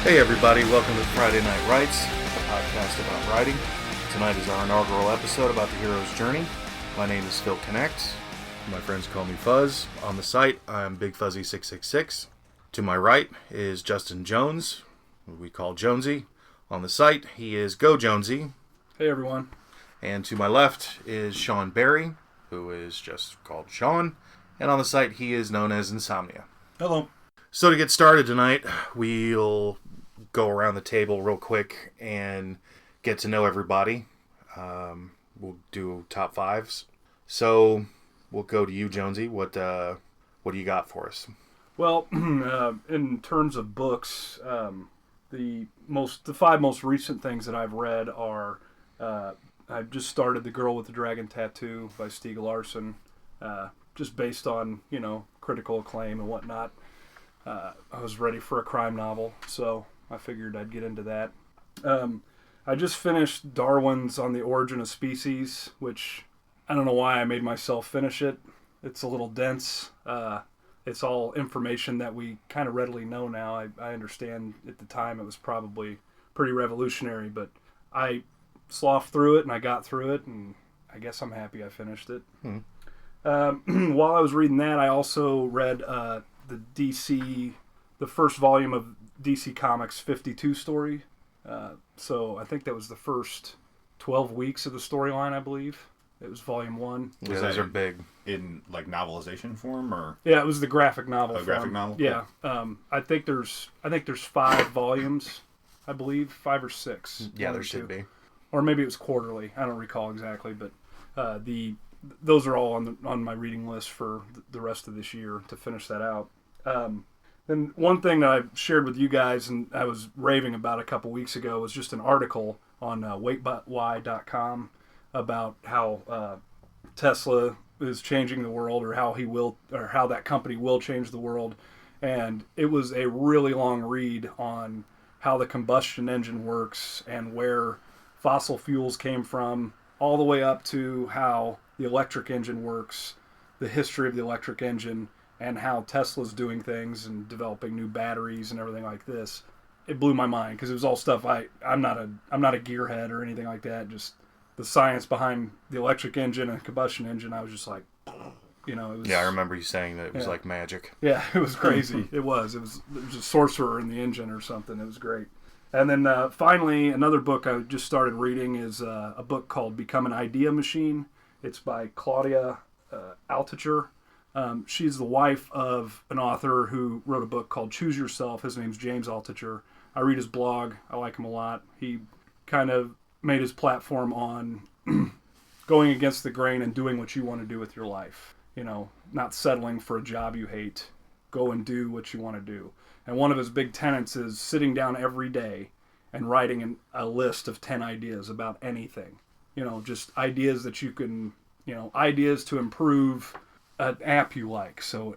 Hey everybody, welcome to Friday Night Writes, a podcast about writing. Tonight is our inaugural episode about the hero's journey. My name is Phil Connect. My friends call me Fuzz. On the site, I'm Big Fuzzy 666. To my right is Justin Jones, who we call Jonesy. On the site, he is Go Jonesy. Hey everyone. And to my left is Sean Barry, who is just called Sean. And on the site, he is known as Insomnia. Hello. So to get started tonight, we'll go around the table real quick and get to know everybody. We'll do top fives. So we'll go to you, Jonesy. What do you got for us? Well, in terms of books, the five most recent things that I've read are I've just started The Girl with the Dragon Tattoo by Stieg Larsson, just based on critical acclaim and whatnot. I was ready for a crime novel, so I figured I'd get into that. I just finished Darwin's On the Origin of Species, which I don't know why I made myself finish it. It's a little dense. It's all information that we kind of readily know now. I understand at the time it was probably pretty revolutionary, but I sloughed through it and I got through it, and I guess I'm happy I finished it. While I was reading that, I also read the first volume of DC Comics 52 story. So I think that was the first 12 weeks of the storyline, I believe. It was volume 1. Yeah, those are big. In like novelization form, or yeah, it was the graphic novel. Graphic novel. Yeah. I think there's 5 volumes, I believe, 5 or 6. Yeah, there should be. Or maybe it was quarterly. I don't recall exactly, but those are all on my reading list for the rest of this year to finish that out. And one thing that I shared with you guys and I was raving about a couple weeks ago was just an article on waitbutwhy.com about how Tesla is changing the world, or how that company will change the world. And it was a really long read on how the combustion engine works and where fossil fuels came from, all the way up to how the electric engine works, the history of the electric engine, and how Tesla's doing things and developing new batteries and everything like this. It blew my mind because it was all stuff I'm not a gearhead or anything like that. Just the science behind the electric engine and combustion engine, I was just like, it was. Yeah, I remember you saying that it was like magic. Yeah, it was crazy. It was a sorcerer in the engine or something. It was great. And then finally, another book I just started reading is a book called Become an Idea Machine. It's by Claudia Altucher. She's the wife of an author who wrote a book called Choose Yourself. His name's James Altucher. I read his blog. I like him a lot. He kind of made his platform on going against the grain and doing what you want to do with your life. Not settling for a job you hate. Go and do what you want to do. And one of his big tenets is sitting down every day and writing a list of 10 ideas about anything. Just ideas that you can, ideas to improve an app you like. So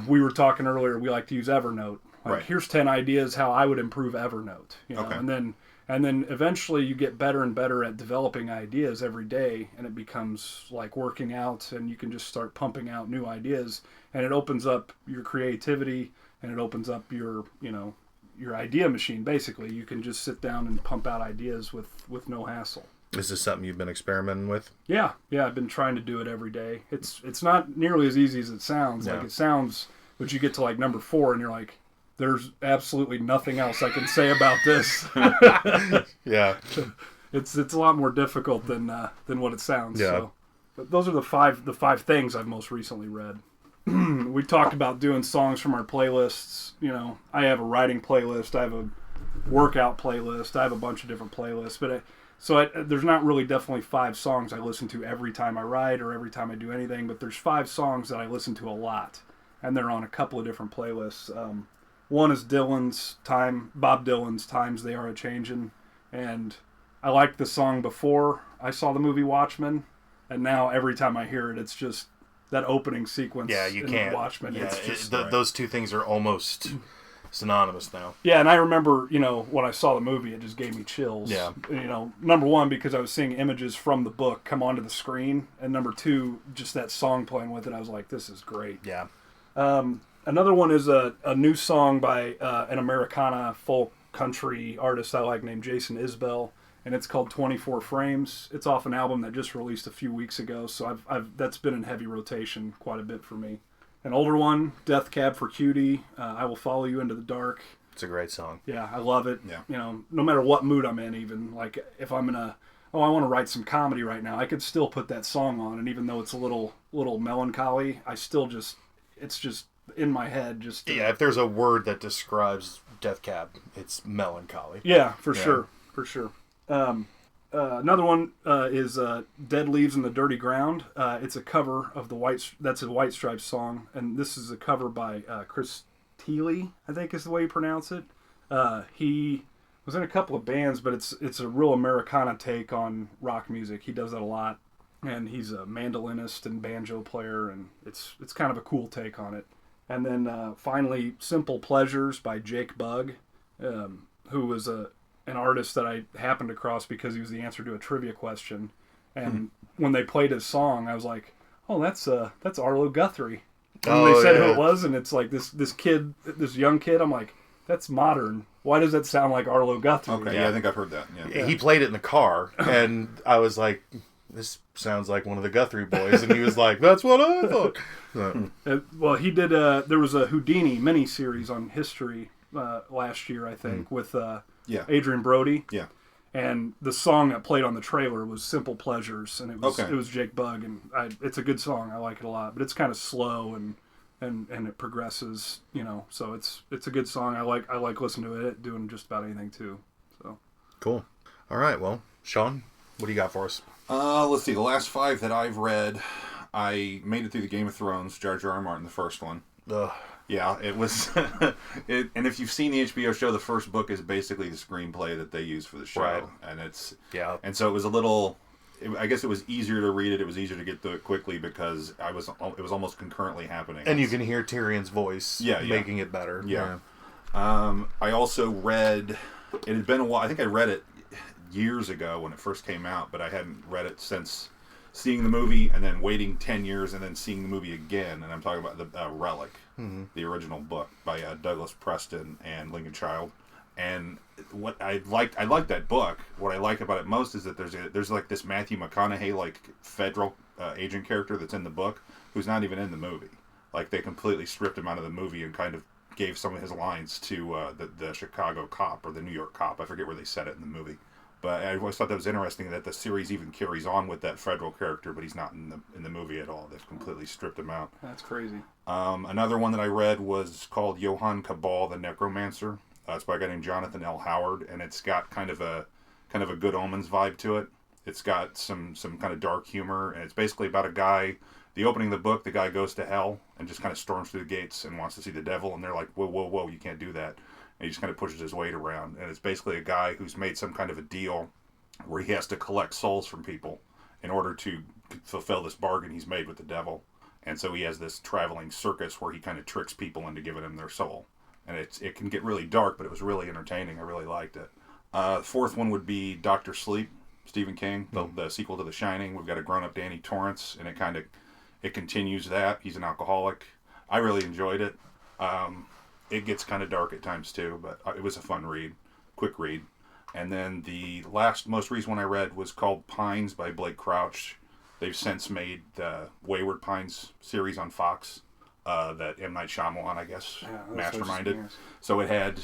we were talking earlier, we like to use Evernote. Right. Here's 10 ideas how I would improve Evernote. Okay. And then eventually you get better and better at developing ideas every day, and it becomes like working out, and you can just start pumping out new ideas, and it opens up your creativity, and it opens up your idea machine. Basically, you can just sit down and pump out ideas with no hassle. Is this something you've been experimenting with? Yeah, I've been trying to do it every day. It's not nearly as easy as it sounds. Yeah. Like it sounds, but you get to like number 4 and you're like, there's absolutely nothing else I can say about this. Yeah. It's a lot more difficult than what it sounds. Yeah. So. But those are the five things I've most recently read. We talked about doing songs from our playlists. I have a writing playlist. I have a workout playlist. I have a bunch of different playlists. But there's not really definitely 5 songs I listen to every time I write or every time I do anything. But there's 5 songs that I listen to a lot, and they're on a couple of different playlists. One is Bob Dylan's "Times They Are A-Changin'," and I liked the song before I saw the movie Watchmen, and now every time I hear it, it's just that opening sequence. Yeah, you can't. Watchmen. Yeah, It's just those two things are almost synonymous now. Yeah, and I remember, when I saw the movie, it just gave me chills. Yeah. Number one, because I was seeing images from the book come onto the screen, and number 2, just that song playing with it, I was like, this is great. Yeah. Another one is a new song by an Americana folk country artist I like named Jason Isbell, and it's called 24 Frames. It's off an album that just released a few weeks ago, so I've that's been in heavy rotation quite a bit for me. An older one, Death Cab for Cutie, I Will Follow You Into the Dark. It's a great song. Yeah, I love it. Yeah. You know, no matter what mood I'm in, even like if I'm in I want to write some comedy right now, I could still put that song on, and even though it's a little melancholy, I still it's just in my head. Yeah, if there's a word that describes Death Cab, it's melancholy. Yeah, for sure. Another one is Dead Leaves in the Dirty Ground. It's a cover of that's a White Stripes song, and this is a cover by Chris Thile, I think is the way you pronounce it. He was in a couple of bands, but it's a real Americana take on rock music. He does that a lot, and he's a mandolinist and banjo player, and it's kind of a cool take on it. And then finally, Simple Pleasures by Jake Bugg, who was an artist that I happened across because he was the answer to a trivia question. And when they played his song, I was like, "Oh, that's Arlo Guthrie." And they said who it was, and it's like this young kid. I'm like, "That's modern. Why does that sound like Arlo Guthrie?" Okay, yeah, I think I've heard that. Yeah. He played it in the car, and I was like, "This sounds like one of the Guthrie boys," and he was like, "That's what I thought." Well, he did. There was a Houdini miniseries on History last year, I think, with Adrian Brody. Yeah. And the song that played on the trailer was "Simple Pleasures," and it was Jake Bugg, and it's a good song. I like it a lot, but it's kind of slow and it progresses, you know. So it's a good song. I like listening to it, doing just about anything too. So cool. All right, well, Sean, what do you got for us? Let's see. The last 5 that I've read, I made it through the Game of Thrones, Jar Jar Martin, the first one. Ugh. Yeah, it was. And if you've seen the HBO show, the first book is basically the screenplay that they use for the show, right. and it's And so it was a little. I guess it was easier to read it. It was easier to get through it quickly because it was almost concurrently happening. And you can hear Tyrion's voice, making it better. Yeah. I also read. It had been a while. I think I read it years ago when it first came out, but I hadn't read it since seeing the movie and then waiting 10 years and then seeing the movie again. And I'm talking about the Relic, the original book by Douglas Preston and Lincoln Child. And what I liked that book. What I like about it most is that there's like this Matthew McConaughey like federal agent character that's in the book who's not even in the movie. Like they completely stripped him out of the movie and kind of gave some of his lines to the Chicago cop or the New York cop. I forget where they said it in the movie. But I always thought that was interesting that the series even carries on with that federal character, but he's not in the movie at all. They've completely stripped him out. that's crazy. Another one that I read was called Johann Cabal, the Necromancer. It's by a guy named Jonathan L. Howard, and it's got kind of a Good Omens vibe to it. It's got some kind of dark humor, and it's basically about a guy. The opening of the book, the guy goes to hell and just kind of storms through the gates and wants to see the devil, and they're like, whoa, whoa, whoa, you can't do that. And he just kind of pushes his weight around, and it's basically a guy who's made some kind of a deal where he has to collect souls from people in order to fulfill this bargain he's made with the devil. And so he has this traveling circus where he kind of tricks people into giving him their soul. And it can get really dark, but it was really entertaining. I really liked it. The fourth one would be Dr. Sleep, Stephen King, the sequel to The Shining. We've got a grown-up Danny Torrance, and it continues that. He's an alcoholic. I really enjoyed it. It gets kind of dark at times too, but it was a fun read, quick read. And then the most recent one I read was called Pines by Blake Crouch. They've since made the Wayward Pines series on Fox that M. Night Shyamalan, I guess, masterminded. So it had,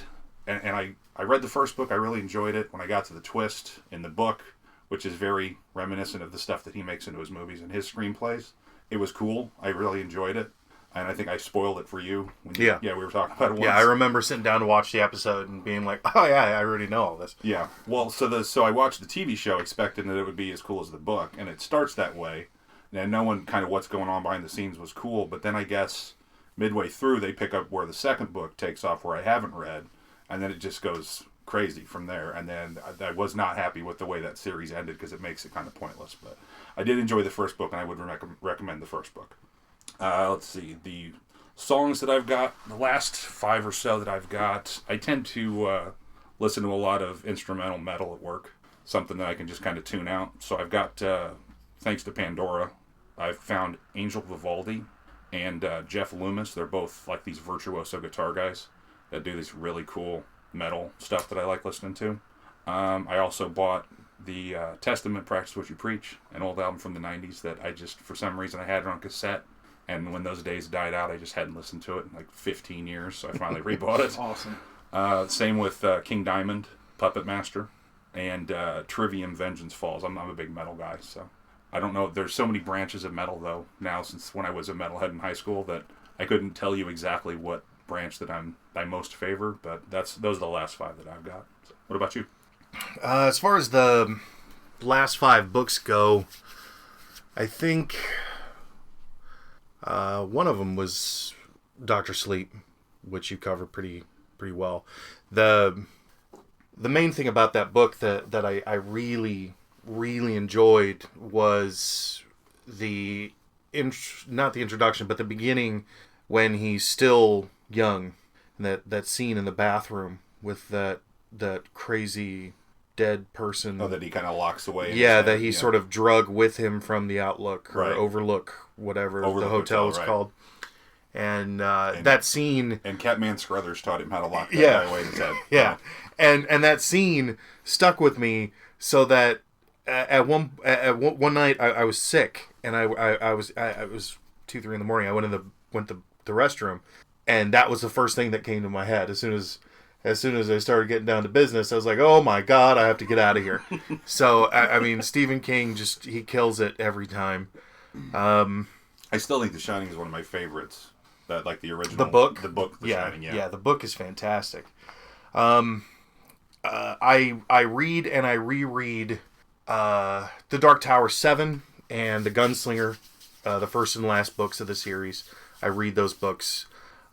and I read the first book. I really enjoyed it. When I got to the twist in the book, which is very reminiscent of the stuff that he makes into his movies and his screenplays, it was cool. I really enjoyed it. And I think I spoiled it for you. We were talking about it once. Yeah, I remember sitting down to watch the episode and being like, oh yeah, I already know all this. Yeah. Well, so I watched the TV show expecting that it would be as cool as the book, and it starts that way. And knowing kind of what's going on behind the scenes was cool, but then I guess midway through they pick up where the second book takes off, where I haven't read, and then it just goes crazy from there. And then I was not happy with the way that series ended because it makes it kind of pointless. But I did enjoy the first book, and I would recommend the first book. Let's see, the songs that I've got, the last 5 or so that I've got, I tend to listen to a lot of instrumental metal at work, something that I can just kind of tune out. So I've got, thanks to Pandora, I've found Angel Vivaldi and Jeff Loomis. They're both like these virtuoso guitar guys that do these really cool metal stuff that I like listening to. I also bought the Testament Practice What You Preach, an old album from the 90s that I just, for some reason, I had it on cassette. And when those days died out, I just hadn't listened to it in like 15 years, so I finally rebought it. Awesome. Same with King Diamond, Puppet Master, and Trivium Vengeance Falls. I'm a big metal guy, so I don't know. There's so many branches of metal, though, now since when I was a metalhead in high school that I couldn't tell you exactly what branch that I most favor, but those are the last 5 that I've got. So, what about you? As far as the last 5 books go, I think one of them was Dr. Sleep, which you cover pretty well. The main thing about that book that I really enjoyed was not the introduction, but the beginning when he's still young, and that scene in the bathroom with that crazy dead person. Oh, that he kind of locks away. Yeah, that he sort of drug with him from the Outlook or Right. Overlook, whatever Overlook the hotel is right. called. And that scene... And Catman Scruthers taught him how to lock that Yeah. guy away in his head. Yeah, and that scene stuck with me so that at one night I was sick, and I was 2-3 in the morning. I went to the restroom, and that was the first thing that came to my head as soon as I started getting down to business. I was like, oh my God, I have to get out of here. So I mean, Stephen King he kills it every time. I still think The Shining is one of my favorites. That like the original. The book, The Shining. Yeah, the book is fantastic. I read and I reread The Dark Tower 7 and The Gunslinger, the first and last books of the series. I read those books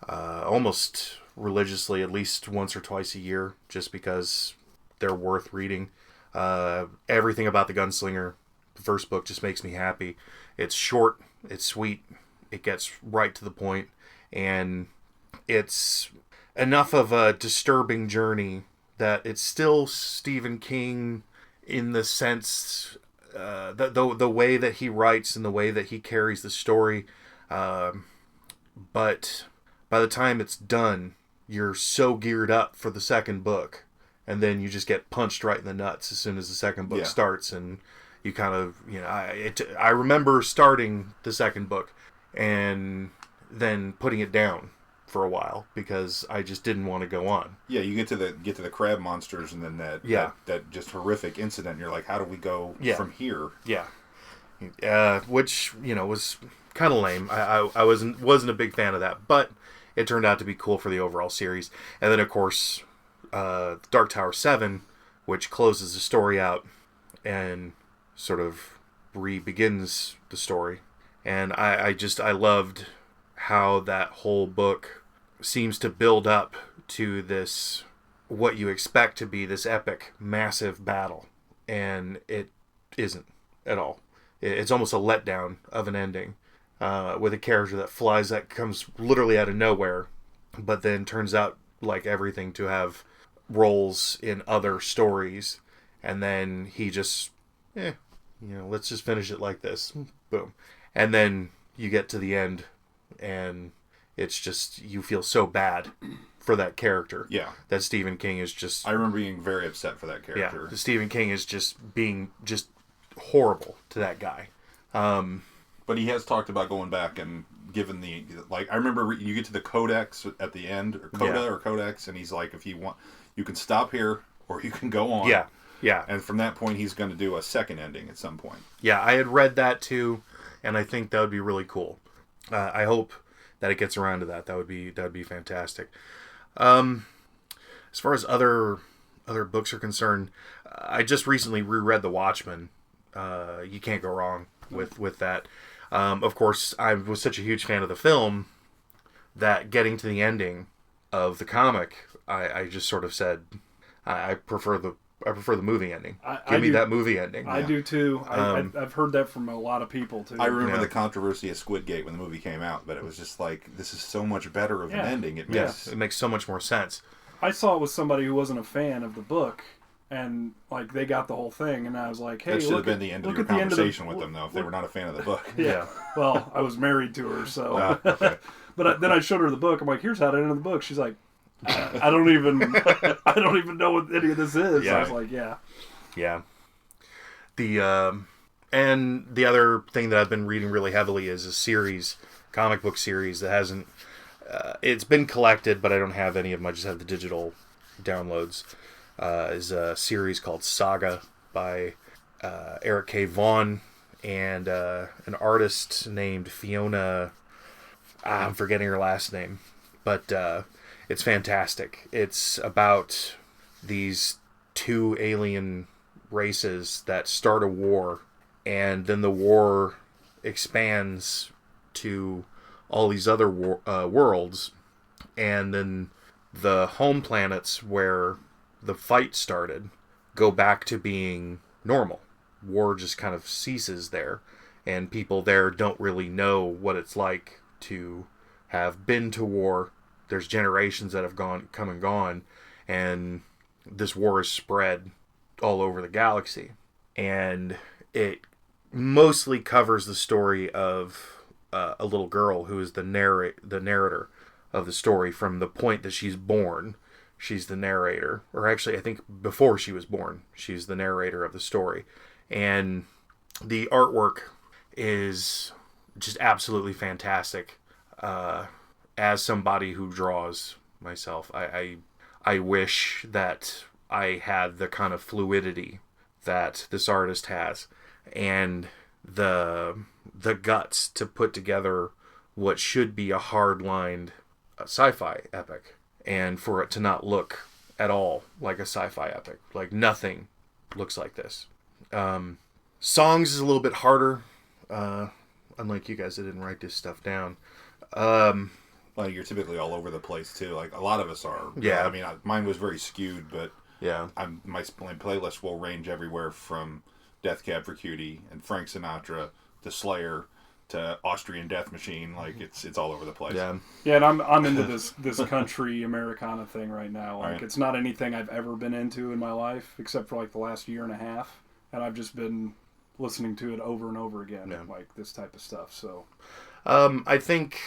almost religiously, at least once or twice a year, just because they're worth reading. Everything about The Gunslinger, the first book, just makes me happy. It's short, it's sweet, it gets right to the point, and it's enough of a disturbing journey that it's still Stephen King in the sense, the way that he writes and the way that he carries the story. But by the time it's done, you're so geared up for the second book, and then you just get punched right in the nuts as soon as the second book starts, and you kind of, I remember starting the second book and then putting it down for a while because I just didn't want to go on. Yeah, you get to the crab monsters, and then that just horrific incident. And you're like, how do we go from here? Yeah, which was kind of lame. I wasn't a big fan of that, but it turned out to be cool for the overall series. And then of course, Dark Tower 7, which closes the story out and sort of re-begins the story. And I loved how that whole book seems to build up to this, what you expect to be this epic, massive battle. And it isn't at all. It's almost a letdown of an ending, with a character that comes literally out of nowhere, but then turns out, like everything, to have roles in other stories. And then he just, let's just finish it like this. Boom. And then you get to the end, and it's just, you feel so bad for that character. Yeah. That Stephen King is just... I remember being very upset for that character. Yeah, Stephen King is just being just horrible to that guy. But he has talked about going back and given I remember you get to the Codex at the end, or Codex, and he's like, if you want, you can stop here, or you can go on. Yeah. And from that point, he's going to do a second ending at some point. Yeah, I had read that too, and I think that would be really cool. I hope that it gets around to that. That would be fantastic. As far as other books are concerned, I just recently reread The Watchmen. You can't go wrong with that. Of course, I was such a huge fan of the film that getting to the ending of the comic, I just sort of said, I prefer the movie ending. Give me that movie ending. I do too. I've heard that from a lot of people too. I remember the controversy of Squidgate when the movie came out, but it was just like, this is so much better of an ending. It makes so much more sense. I saw it with somebody who wasn't a fan of the book, and like they got the whole thing, and I was like, "Hey, that should have been the end of your conversation with them, though, if they were not a fan of the book." Yeah. Well, I was married to her, so. Okay. But then I showed her the book. I'm like, "Here's how to end the book." She's like, I don't even know what any of this is. Yeah. I was like, yeah. Yeah. And the other thing that I've been reading really heavily is a comic book series that hasn't, it's been collected, but I don't have any of them. I just have the digital downloads. Is a series called Saga by Eric K. Vaughan and an artist named Fiona. I'm forgetting her last name, but it's fantastic. It's about these two alien races that start a war, and then the war expands to all these other worlds, and then the home planets where the fight started go back to being normal. War just kind of ceases there, and people there don't really know what it's like to have been to war. There's generations that have come and gone, and this war is spread all over the galaxy. And it mostly covers the story of a little girl who is the narrator of the story from the point that she's born. She's the narrator, or actually I think before she was born, she's the narrator of the story. And the artwork is just absolutely fantastic. As somebody who draws myself, I wish that I had the kind of fluidity that this artist has, and the guts to put together what should be a hard-lined sci-fi epic, and for it to not look at all like a sci-fi epic. Like, nothing looks like this. Songs is a little bit harder. Unlike you guys, I didn't write this stuff down. Well, you're typically all over the place too. Like a lot of us are. Yeah. I mean, mine was very skewed, but Yeah. my playlist will range everywhere from Death Cab for Cutie and Frank Sinatra to Slayer to Austrian Death Machine. Like it's all over the place. Yeah. Yeah, and I'm into this country Americana thing right now. Like, Right. It's not anything I've ever been into in my life, except for like the last year and a half, and I've just been listening to it over and over again, Yeah. like this type of stuff. So, I think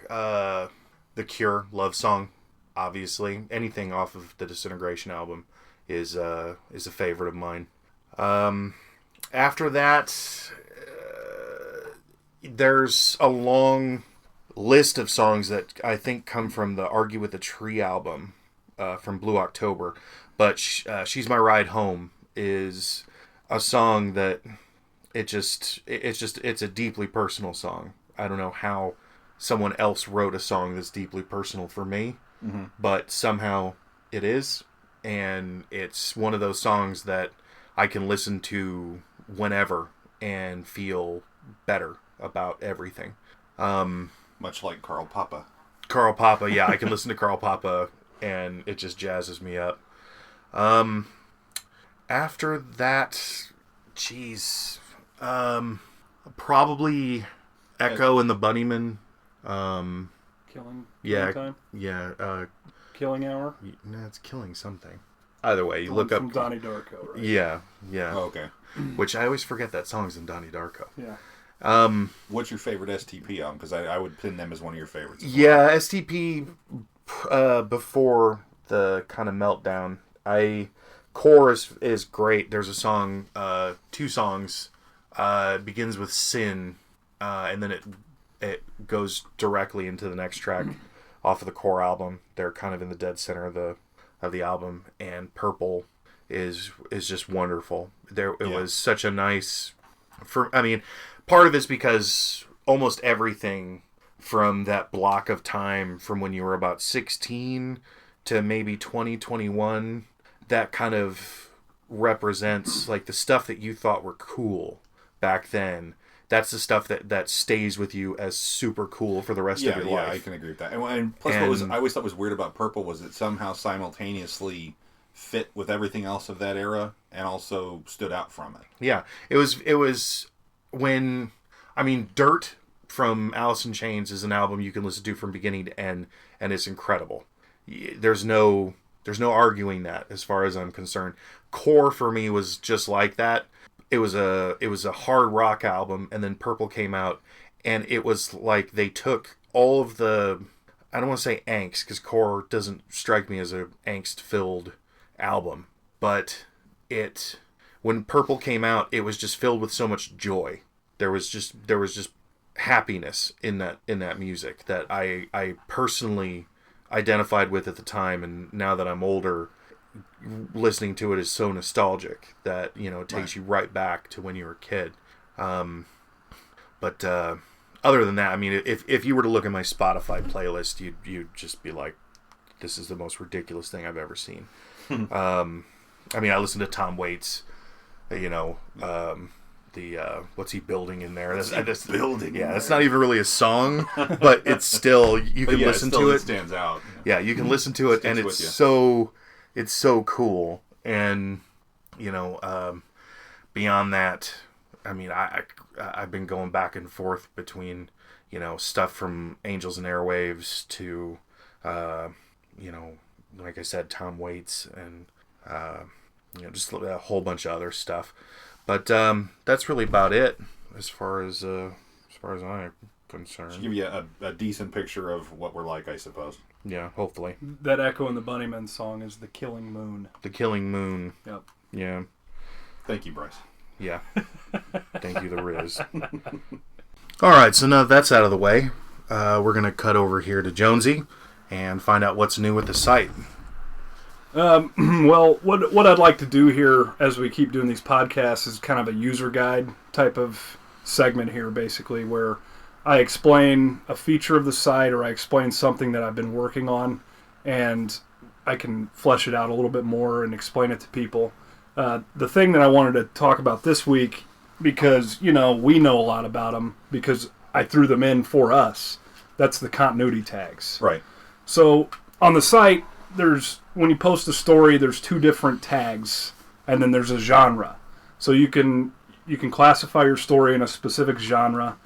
The Cure Love Song, obviously. Anything off of the Disintegration album is a favorite of mine. After that, there's a long list of songs that I think come from the Argue with the Tree album from Blue October. But She's My Ride Home is a song that it's a deeply personal song. I don't know how someone else wrote a song that's deeply personal for me, but somehow it is. And it's one of those songs that I can listen to whenever and feel better about everything. Much like Carl Papa. Carl Papa, yeah, I can listen to Carl Papa and it just jazzes me up. After that, geez, probably Echo and the Bunnymen. killing Yeah, time, yeah. killing hour. No, it's Killing something. Either way, you look from up. Donnie Darko, right? Yeah, yeah. Oh, okay. Which I always forget that song's in Donnie Darko. Yeah. What's your favorite STP album? Because I would pin them as one of your favorites. Yeah, STP. Before the kind of meltdown, Core is great. There's a song, two songs. Begins with Sin, and then it goes directly into the next track off of the Core album. They're kind of in the dead center of the album, and Purple is just wonderful. It was such a nice. Part of it's because almost everything from that block of time from when you were about 16 to maybe 2021, that kind of represents like the stuff that you thought were cool back then. That's the stuff that stays with you as super cool for the rest of your life. Yeah, I can agree with that. And plus, what I always thought was weird about Purple was it somehow simultaneously fit with everything else of that era and also stood out from it. Yeah, it was when, Dirt from Alice in Chains is an album you can listen to from beginning to end, and it's incredible. There's no arguing that as far as I'm concerned. Core for me was just like that. It was a hard rock album, and then Purple came out, and it was like they took all of the I don't want to say angst, because Core doesn't strike me as a angst-filled album, but when Purple came out, it was just filled with so much joy. There was just happiness in that music that I personally identified with at the time, and now that I'm older, listening to it is so nostalgic that, it takes you right back to when you were a kid. But other than that, I mean, if you were to look at my Spotify playlist, you'd just be like, this is the most ridiculous thing I've ever seen. I mean, I listen to Tom Waits, what's he building in there? Building. Yeah, that's not even really a song, but it's still, you can listen to it. It stands out. Yeah, you can listen to it, and it's so cool. And beyond that, I mean, I've been going back and forth between stuff from Angels and Airwaves to like I said, Tom Waits, and just a whole bunch of other stuff. But that's really about it as far as I'm concerned. Should give you a decent picture of what we're like, I suppose. Yeah, hopefully. That Echo and the Bunnymen song is The Killing Moon. The Killing Moon. Yep. Yeah. Thank you, Bryce. Yeah. Thank you, the Riz. All right, so now that's out of the way, we're going to cut over here to Jonesy and find out what's new with the site. Well, what I'd like to do here as we keep doing these podcasts is kind of a user guide type of segment here, basically, where I explain a feature of the site or I explain something that I've been working on, and I can flesh it out a little bit more and explain it to people. The thing that I wanted to talk about this week, because, we know a lot about them because I threw them in for us, that's the continuity tags. Right. So on the site, when you post a story, there's 2 different tags, and then there's a genre. So you can classify your story in a specific genre,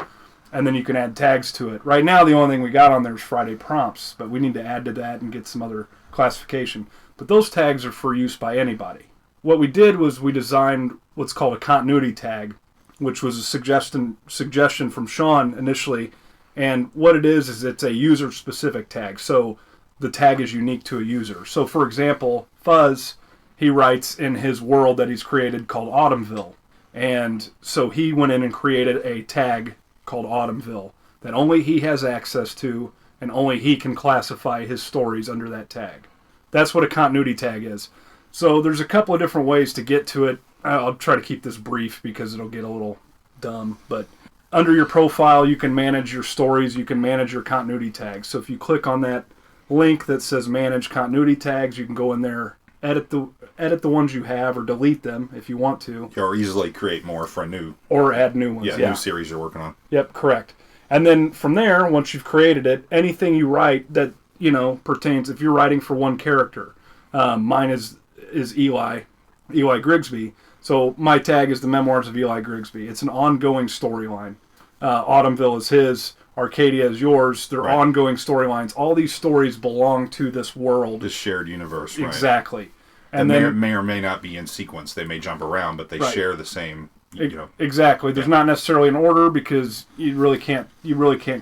and then you can add tags to it. Right now, the only thing we got on there is Friday prompts, but we need to add to that and get some other classification. But those tags are for use by anybody. What we did was we designed what's called a continuity tag, which was a suggestion from Sean initially. And what it is it's a user-specific tag. So the tag is unique to a user. So, for example, Fuzz, he writes in his world that he's created called Autumnville. And so he went in and created a tag called Autumnville that only he has access to, and only he can classify his stories under that tag. That's what a continuity tag is. So there's a couple of different ways to get to it. I'll try to keep this brief because it'll get a little dumb. But under your profile, you can manage your stories. You can manage your continuity tags. So if you click on that link that says Manage Continuity Tags, you can go in there, edit the ones you have, or delete them if you want to. Or easily create more for a new... Or add new ones, new series you're working on. Yep, correct. And then from there, once you've created it, anything you write that, pertains... If you're writing for one character, mine is Eli Grigsby. So my tag is the Memoirs of Eli Grigsby. It's an ongoing storyline. Autumnville is his. Arcadia is yours. They're ongoing storylines. All these stories belong to this world. This shared universe, right? Exactly. And they may or may not be in sequence. They may jump around, but they share the same, Exactly. There's not necessarily an order because you really can't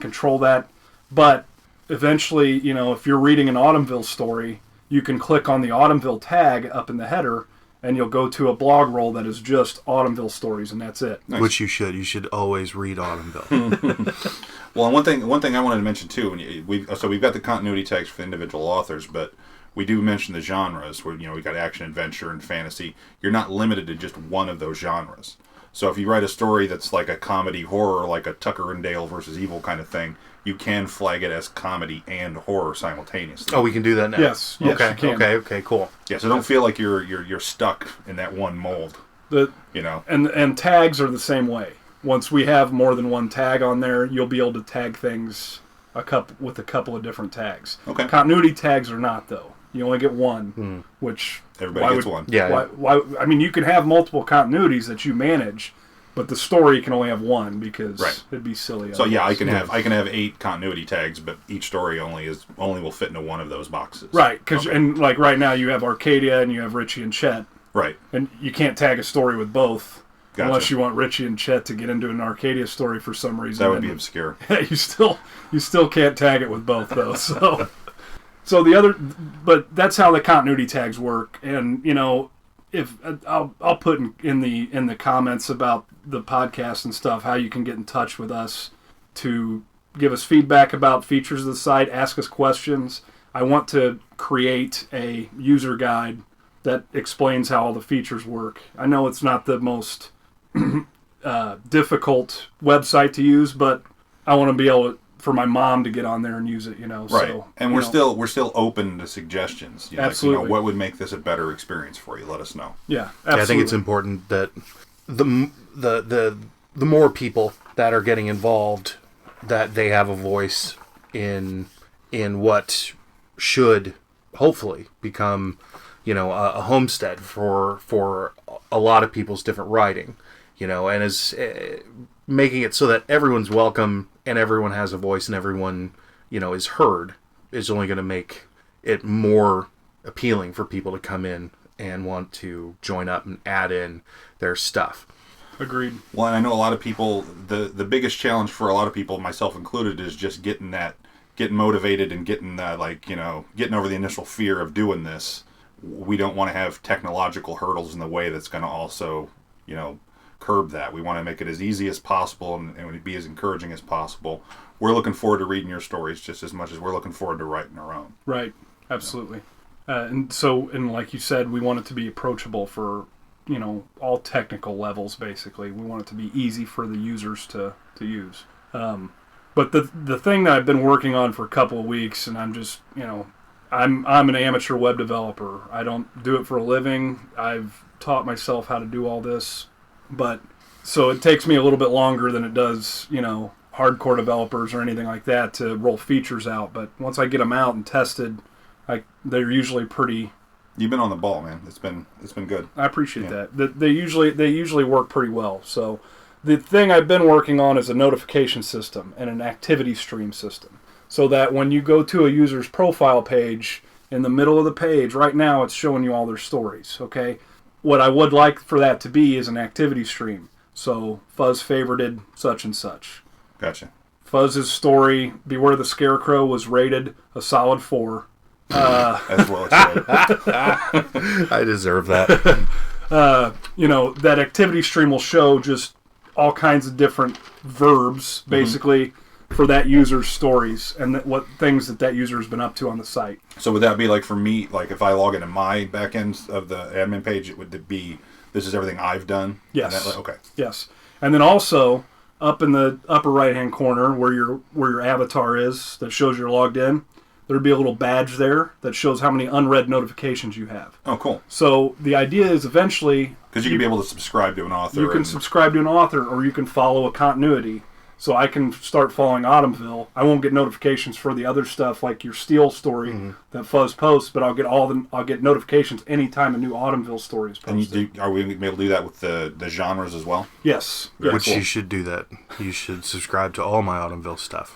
control that. But eventually, if you're reading an Autumnville story, you can click on the Autumnville tag up in the header, and you'll go to a blog roll that is just Autumnville stories, and that's it. Nice. Which you should. You should always read Autumnville. Well, and one thing I wanted to mention too, we've got the continuity tags for the individual authors, but we do mention the genres where we got action, adventure, and fantasy. You're not limited to just one of those genres. So if you write a story that's like a comedy horror, like a Tucker and Dale versus Evil kind of thing, you can flag it as comedy and horror simultaneously. Oh, we can do that now. Yes. Okay, cool. Yeah, so don't feel like you're stuck in that one mold. And tags are the same way. Once we have more than one tag on there, you'll be able to tag things with a couple of different tags. Okay. Continuity tags are not, though. You only get one, which... Everybody gets one. Yeah. Why? I mean, you can have multiple continuities that you manage, but the story can only have one because it'd be silly. So yeah, I can have 8 continuity tags, but each story only will fit into one of those boxes. Right, and like right now you have Arcadia and you have Richie and Chet. Right. And you can't tag a story with both. Gotcha. Unless you want Richie and Chet to get into an Arcadia story for some reason. That would be obscure. You still can't tag it with both though. So but that's how the continuity tags work. And if I'll put in the comments about the podcast and stuff how you can get in touch with us to give us feedback about features of the site, ask us questions. I want to create a user guide that explains how all the features work. I know it's not the most difficult website to use, but I want to be able for my mom to get on there and use it, Right. So, and we're still open to suggestions. Absolutely. Like, what would make this a better experience for you? Let us know. Yeah, absolutely. I think it's important that the more people that are getting involved, that they have a voice in what should hopefully become, a homestead for a lot of people's different writing, and is making it so that everyone's welcome and everyone has a voice and everyone, is heard, is only going to make it more appealing for people to come in and want to join up and add in their stuff. Agreed. Well, and I know a lot of people, the biggest challenge for a lot of people, myself included, is just getting motivated and getting over the initial fear of doing this. We don't want to have technological hurdles in the way that's going to also, curb that. We want to make it as easy as possible and be as encouraging as possible. We're looking forward to reading your stories just as much as we're looking forward to writing our own. Right. Absolutely. And like you said, we want it to be approachable for, all technical levels, basically. We want it to be easy for the users to use. But the thing that I've been working on for a couple of weeks, and I'm just, I'm an amateur web developer. I don't do it for a living. I've taught myself how to do all this. But so it takes me a little bit longer than it does, hardcore developers or anything like that to roll features out. But once I get them out and tested, they're usually pretty. You've been on the ball, man. It's been good. I appreciate that. They usually work pretty well. So the thing I've been working on is a notification system and an activity stream system, so that when you go to a user's profile page, in the middle of the page, right now it's showing you all their stories. Okay. What I would like for that to be is an activity stream. So Fuzz favorited such and such. Gotcha. Fuzz's story, Beware the Scarecrow, was rated a solid 4. As well as I deserve that. That activity stream will show just all kinds of different verbs, basically, for that user's stories and what things that user has been up to on the site. So would that be like for me, like if I log into my back end of the admin page, it would be, this is everything I've done? Yes. Okay. Yes. And then also, up in the upper right-hand corner where your avatar is that shows you're logged in, there'd be a little badge there that shows how many unread notifications you have. Oh, cool. So the idea is eventually... Because you can be able to subscribe to an author. You can subscribe to an author, or you can follow a continuity. So I can start following Autumnville. I won't get notifications for the other stuff like your Steel story that Fuzz posts, but I'll get notifications anytime a new Autumnville story is posted. And are we able to do that with the genres as well? Yes. Which cool. You should do that. You should subscribe to all my Autumnville stuff.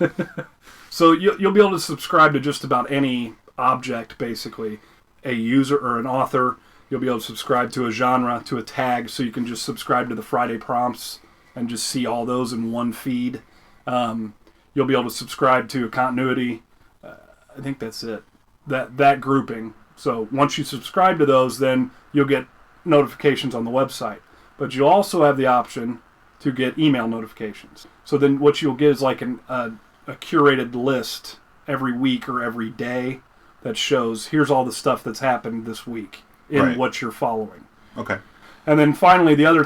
So you'll be able to subscribe to just about any object, basically. A user or an author. You'll be able to subscribe to a genre, to a tag, so you can just subscribe to the Friday prompts and just see all those in one feed. You'll be able to subscribe to a continuity. I think that's it. That grouping. So once you subscribe to those, then you'll get notifications on the website. But you'll also have the option to get email notifications. So then what you'll get is like a curated list every week or every day that shows here's all the stuff that's happened this week in what you're following. Okay. And then finally, the other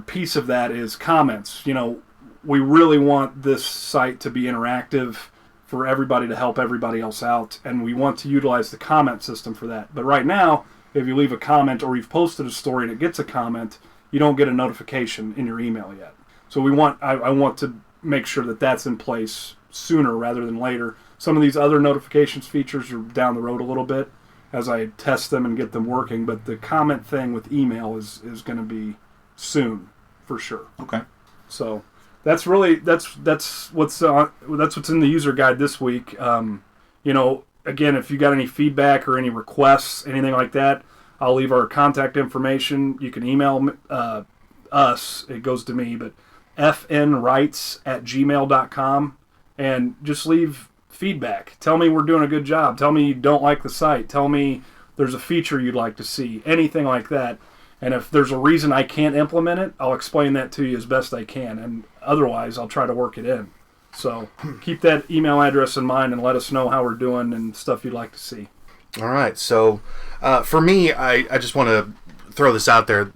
piece of that is comments. We really want this site to be interactive for everybody to help everybody else out, and we want to utilize the comment system for that. But right now, if you leave a comment or you've posted a story and it gets a comment, you don't get a notification in your email yet. So I want to make sure that that's in place sooner rather than later. Some of these other notifications features are down the road a little bit as I test them and get them working, but the comment thing with email is going to be soon for sure. Okay. So that's what's in the user guide this week. Again, if you got any feedback or any requests, anything like that, I'll leave our contact information. You can email us, it goes to me, but fnwrites@gmail.com, and just leave feedback. Tell me we're doing a good job. Tell me you don't like the site. Tell me there's a feature you'd like to see. Anything like that. And if there's a reason I can't implement it, I'll explain that to you as best I can. And otherwise, I'll try to work it in. So keep that email address in mind and let us know how we're doing and stuff you'd like to see. All right. So for me, I just want to throw this out there.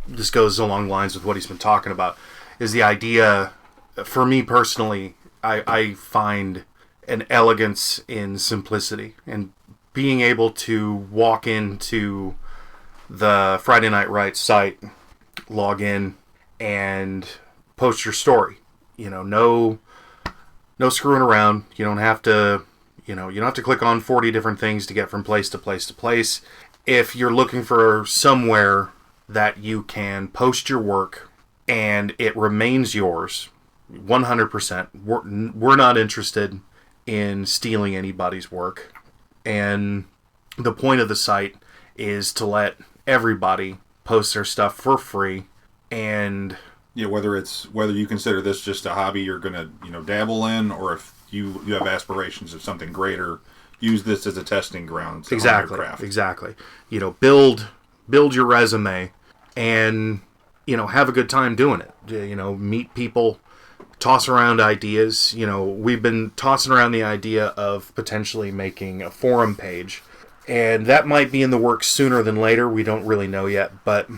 This goes along the lines with what he's been talking about, is the idea, for me personally, I find an elegance in simplicity, and being able to walk into the Friday Night Writes site, log in, and post your story. No screwing around. You don't have to, you don't have to click on 40 different things to get from place to place to place. If you're looking for somewhere that you can post your work and it remains yours 100%, we're not interested in stealing anybody's work. And the point of the site is to let everybody post their stuff for free. And yeah, whether you consider this just a hobby you're gonna dabble in, or if you have aspirations of something greater, use this as a testing ground. Exactly. Build your resume, and have a good time doing it. Meet people, toss around ideas. We've been tossing around the idea of potentially making a forum page, and that might be in the works sooner than later. We don't really know yet, but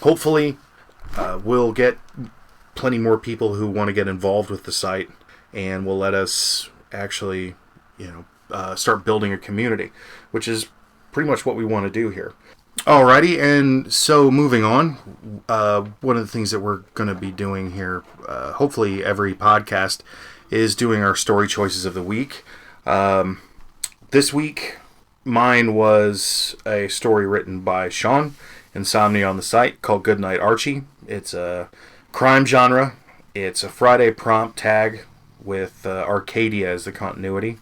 hopefully we'll get plenty more people who want to get involved with the site, and will let us actually start building a community, which is pretty much what we want to do here. Alrighty, and so moving on, one of the things that we're going to be doing here, hopefully every podcast, is doing our story choices of the week. This week, mine was a story written by Sean, Insomnia on the site, called Goodnight Archie. It's a crime genre. It's a Friday prompt tag with Arcadia as the continuity.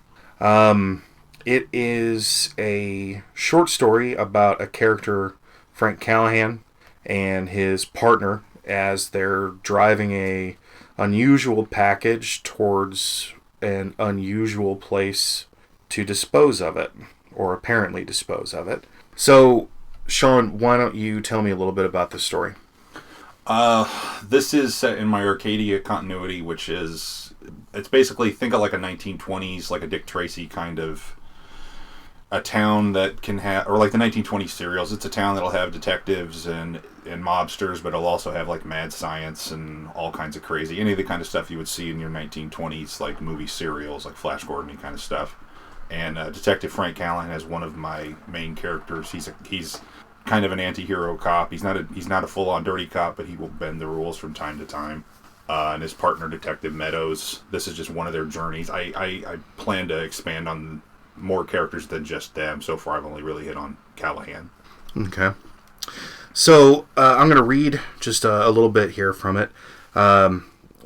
It is a short story about a character, Frank Callahan, and his partner as they're driving a unusual package towards an unusual place to dispose of it, or apparently dispose of it. So, Sean, why don't you tell me a little bit about this story? This is set in my Arcadia continuity, which is, it's basically, think of like a 1920s, like a Dick Tracy kind of a town that can have, or like the 1920s serials, it's a town that'll have detectives and mobsters, but it'll also have like mad science and all kinds of crazy, any of the kind of stuff you would see in your 1920s like movie serials, like Flash Gordon kind of stuff. And Detective Frank Callahan is one of my main characters. He's kind of an anti-hero cop. He's not a full-on dirty cop, but he will bend the rules from time to time. And his partner, Detective Meadows, this is just one of their journeys. I plan to expand on more characters than just them. So far, I've only really hit on Callahan. Okay. So I'm going to read just a little bit here from it.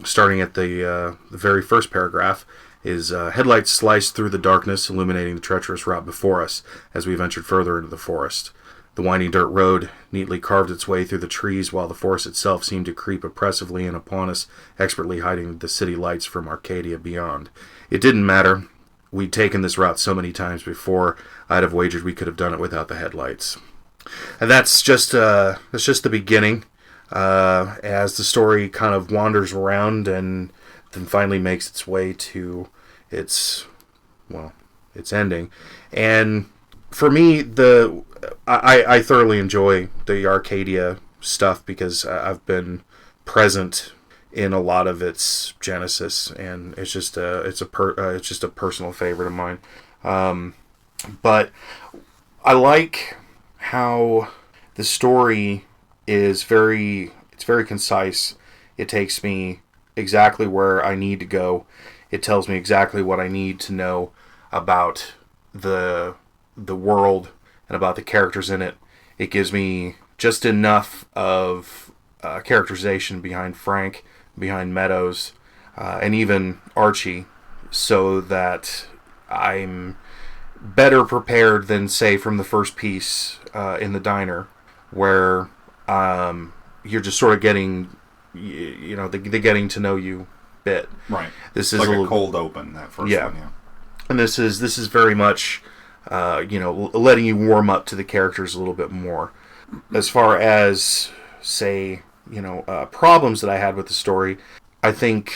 Starting at the very first paragraph is headlights sliced through the darkness, illuminating the treacherous route before us as we ventured further into the forest. The winding dirt road neatly carved its way through the trees, while the forest itself seemed to creep oppressively in upon us, expertly hiding the city lights from Arcadia beyond. It didn't matter. We'd taken this route so many times before, I'd have wagered we could have done it without the headlights. And that's just the beginning, as the story kind of wanders around and then finally makes its way to its ending. And for me, I thoroughly enjoy the Arcadia stuff because I've been present in a lot of its genesis, and it's just a personal favorite of mine. But I like how the story is very concise. It takes me exactly where I need to go. It tells me exactly what I need to know about the world and about the characters in it. It gives me just enough of characterization behind Frank, behind Meadows, and even Archie, so that I'm better prepared than, say, from the first piece in the diner, where you're just sort of getting, the getting to know you bit. Right. This It's is like a cold open, that first one, yeah. And this is very much, letting you warm up to the characters a little bit more. As far as, say, problems that I had with the story, I think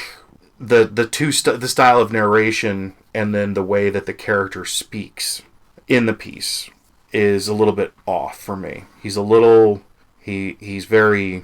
the style of narration and then the way that the character speaks in the piece is a little bit off for me. He's a little he's very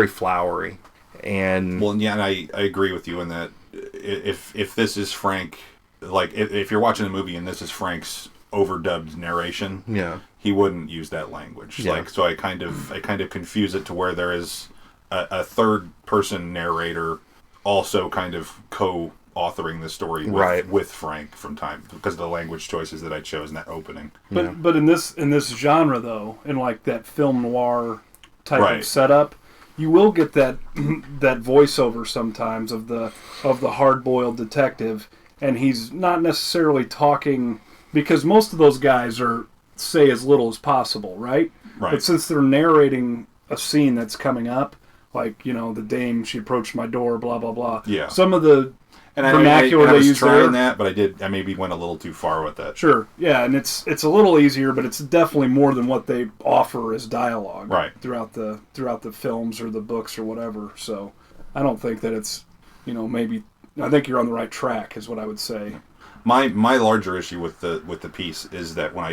flowery, and well, yeah, and I agree with you in that if this is Frank, like if you're watching a movie and this is Frank's overdubbed narration, yeah, he wouldn't use that language. Yeah. Like, so I kind of confuse it to where there is a third person narrator also kind of co-authoring the story with Frank from time because of the language choices that I chose in that opening. But in this genre though, in like that film noir type of setup, you will get that voiceover sometimes of the hard-boiled detective, and he's not necessarily talking because most of those guys say as little as possible, right? Right. But since they're narrating a scene that's coming up, like, the dame, she approached my door, blah, blah, blah. Yeah. Some of the and vernacular I they was use trying there. that, but I maybe went a little too far with that. Sure. Yeah, and it's a little easier, but it's definitely more than what they offer as dialogue throughout the films or the books or whatever. So I don't think that it's, maybe I think you're on the right track is what I would say. My larger issue with the piece is that when I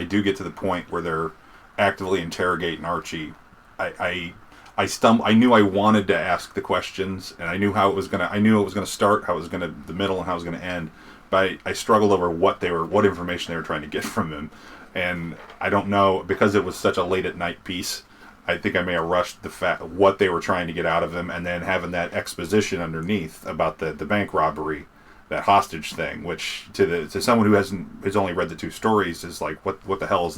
do get to the point where they're actively interrogating Archie, I knew I wanted to ask the questions, and I knew how it was gonna. I knew it was gonna start, how it was gonna the middle, and how it was gonna end. But I struggled over what information they were trying to get from him, and I don't know because it was such a late at night piece. I think I may have rushed what they were trying to get out of him, and then having that exposition underneath about the bank robbery, that hostage thing, which to someone who has only read the two stories is like, what the hell is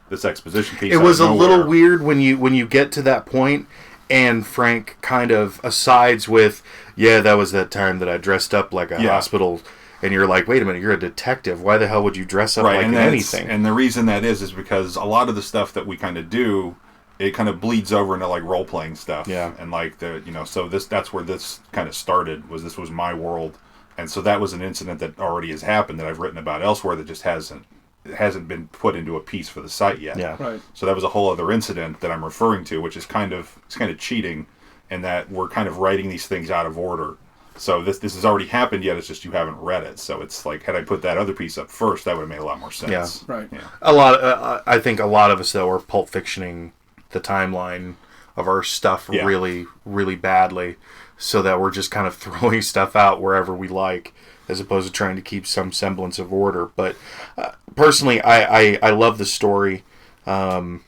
this exposition piece? It was a little weird when you get to that point, and Frank kind of asides with, yeah, that was that time that I dressed up like a hospital, and you're like, wait a minute, you're a detective. Why the hell would you dress up like anything? And the reason that is because a lot of the stuff that we kind of do, it kind of bleeds over into like role playing stuff. Yeah. And like so that's where this kind of started. This was my world, and so that was an incident that already has happened that I've written about elsewhere that just hasn't been put into a piece for the site yet. Yeah. Right. So that was a whole other incident that I'm referring to, which is kind of cheating, in that we're kind of writing these things out of order. So this has already happened yet. It's just you haven't read it. So it's like, had I put that other piece up first, that would have made a lot more sense. Yeah. Right. Yeah. I think a lot of us though are pulp fictioning the timeline of our stuff really, really badly, so that we're just kind of throwing stuff out wherever we like, as opposed to trying to keep some semblance of order. But personally, I love the story. I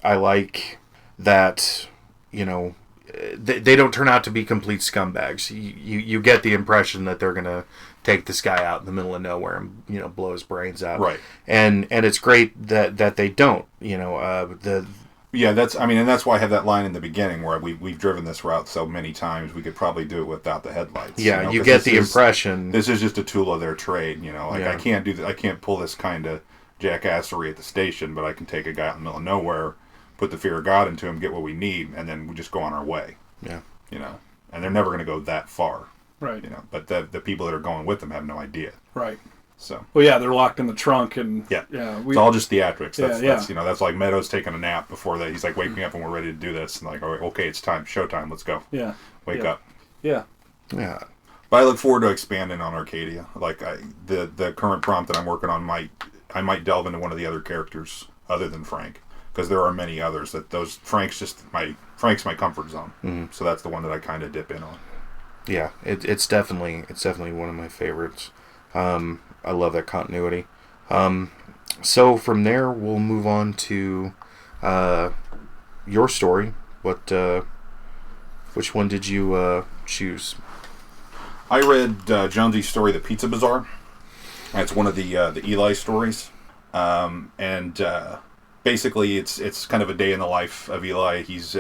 like that, they don't turn out to be complete scumbags. You get the impression that they're going to take this guy out in the middle of nowhere and, blow his brains out. Right. And it's great that they don't, Yeah, that's why I have that line in the beginning where we've driven this route so many times we could probably do it without the headlights. Yeah, you get the impression this is just a tool of their trade. I can't do that. I can't pull this kind of jackassery at the station, but I can take a guy out in the middle of nowhere, put the fear of God into him, get what we need, and then we just go on our way. Yeah, and they're never going to go that far. Right. But the people that are going with them have no idea. Right. So. Well, yeah, they're locked in the trunk, and it's all just theatrics. That's yeah. That's like Meadows taking a nap before that. He's like, wake me up when we're ready to do this, and like, all right, okay, it's time, showtime, let's go. Yeah. Wake up. Yeah. Yeah. But I look forward to expanding on Arcadia. Like the current prompt that I'm working on I might delve into one of the other characters other than Frank, because there are many others Frank's my comfort zone. Mm-hmm. So that's the one that I kind of dip in on. Yeah, it's definitely one of my favorites. I love that continuity. So from there, we'll move on to your story. Which one did you choose? I read Jonesy's story, The Pizza Bazaar. That's one of the Eli stories, and basically it's kind of a day in the life of Eli. He's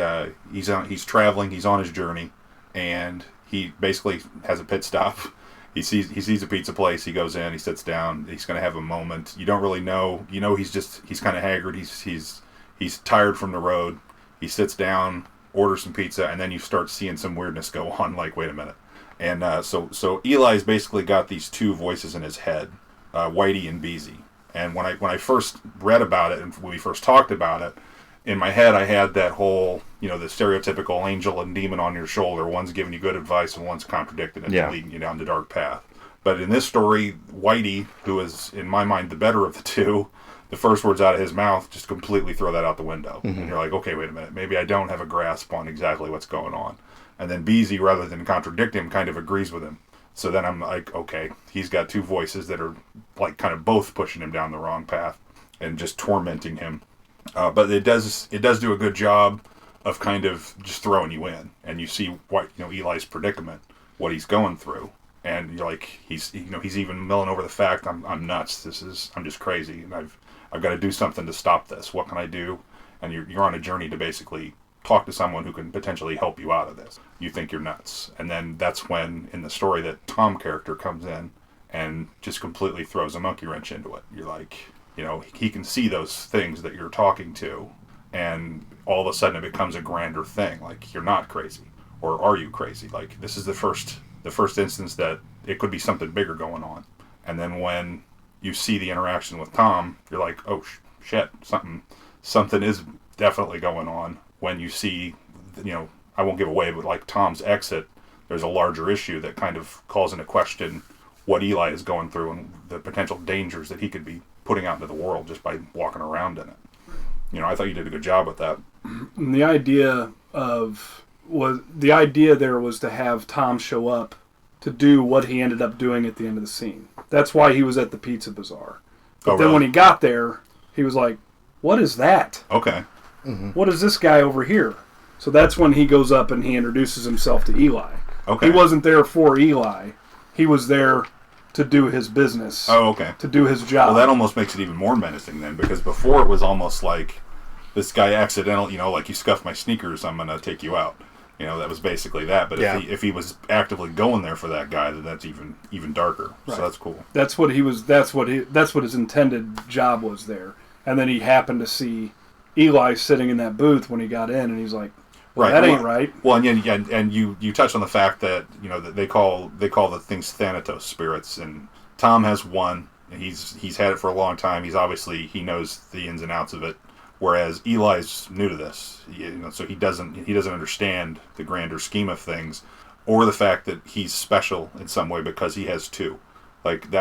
traveling. He's on his journey, and he basically has a pit stop. He sees a pizza place. He goes in. He sits down. He's going to have a moment. You don't really know. He's kind of haggard. He's tired from the road. He sits down, orders some pizza, and then you start seeing some weirdness go on. Like, wait a minute. And so Eli's basically got these two voices in his head, Whitey and Beezy. And when I first read about it and when we first talked about it, in my head I had that whole, the stereotypical angel and demon on your shoulder. One's giving you good advice and one's contradicting it and leading you down the dark path. But in this story, Whitey, who is in my mind the better of the two, the first words out of his mouth just completely throw that out the window. Mm-hmm. And you're like, okay, wait a minute, maybe I don't have a grasp on exactly what's going on. And then Beezy, rather than contradict him, kind of agrees with him. So then I'm like, okay, he's got two voices that are like kind of both pushing him down the wrong path and just tormenting him. But it does do a good job of kind of just throwing you in, and you see what Eli's predicament, what he's going through, and you're like, he's even milling over the fact I'm nuts. I'm just crazy, and I've got to do something to stop this. What can I do? And you're on a journey to basically talk to someone who can potentially help you out of this. You think you're nuts. And then that's when, in the story, that Tom character comes in and just completely throws a monkey wrench into it. You're like, he can see those things that you're talking to, and all of a sudden it becomes a grander thing. Like, you're not crazy. Or are you crazy? Like, this is the first instance that it could be something bigger going on. And then when you see the interaction with Tom, you're like, oh, shit, something is definitely going on. When you see, I won't give away, but like Tom's exit, there's a larger issue that kind of calls into question what Eli is going through and the potential dangers that he could be putting out into the world just by walking around in it. I thought you did a good job with that. And the idea there was to have Tom show up to do what he ended up doing at the end of the scene. That's why he was at the Pizza Bazaar. But then when he got there, he was like, what is that? Okay. Mm-hmm. What is this guy over here? So that's when he goes up and he introduces himself to Eli. Okay. He wasn't there for Eli. He was there to do his business. Oh, okay. To do his job. Well, that almost makes it even more menacing then, because before it was almost like this guy accidental, like you scuffed my sneakers, I'm going to take you out. That was basically that. But if he was actively going there for that guy, then that's even darker. Right. So that's cool. That's what his intended job was there. And then he happened to see Eli sitting in that booth when he got in, and he's like, well, that ain't right. Well, and you touched on the fact that that they call the things Thanatos spirits, and Tom has one, and he's had it for a long time. He knows the ins and outs of it, whereas Eli's new to this, so he doesn't understand the grander scheme of things, or the fact that he's special in some way because he has two. Like,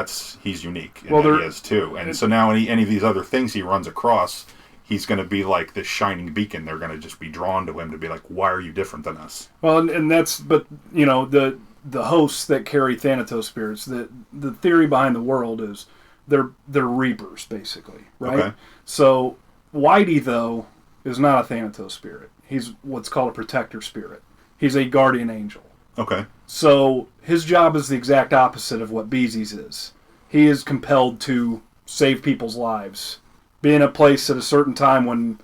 he's unique, and he has two, and so now any of these other things he runs across, he's going to be like this shining beacon. They're going to just be drawn to him to be like, why are you different than us? Well, but the hosts that carry Thanatos spirits, the theory behind the world is they're reapers, basically, right? Okay. So Whitey, though, is not a Thanatos spirit. He's what's called a protector spirit. He's a guardian angel. Okay. So his job is the exact opposite of what Beezy's is. He is compelled to save people's lives. Be in a place at a certain time when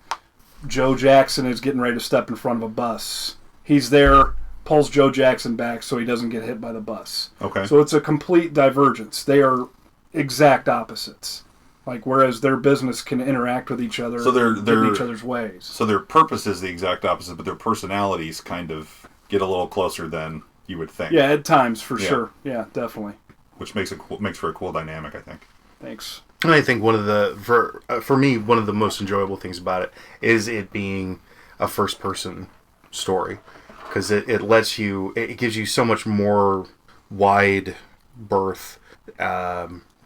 Joe Jackson is getting ready to step in front of a bus. He's there, pulls Joe Jackson back so he doesn't get hit by the bus. Okay. So it's a complete divergence. They are exact opposites. Like, whereas their business can interact with each other, so they're in each other's ways. So their purpose is the exact opposite, but their personalities kind of get a little closer than you would think. Yeah, at times, for sure. Yeah, definitely. Which makes for a cool dynamic, I think. Thanks. And I think for me, one of the most enjoyable things about it is it being a first-person story, because it gives you so much more wide berth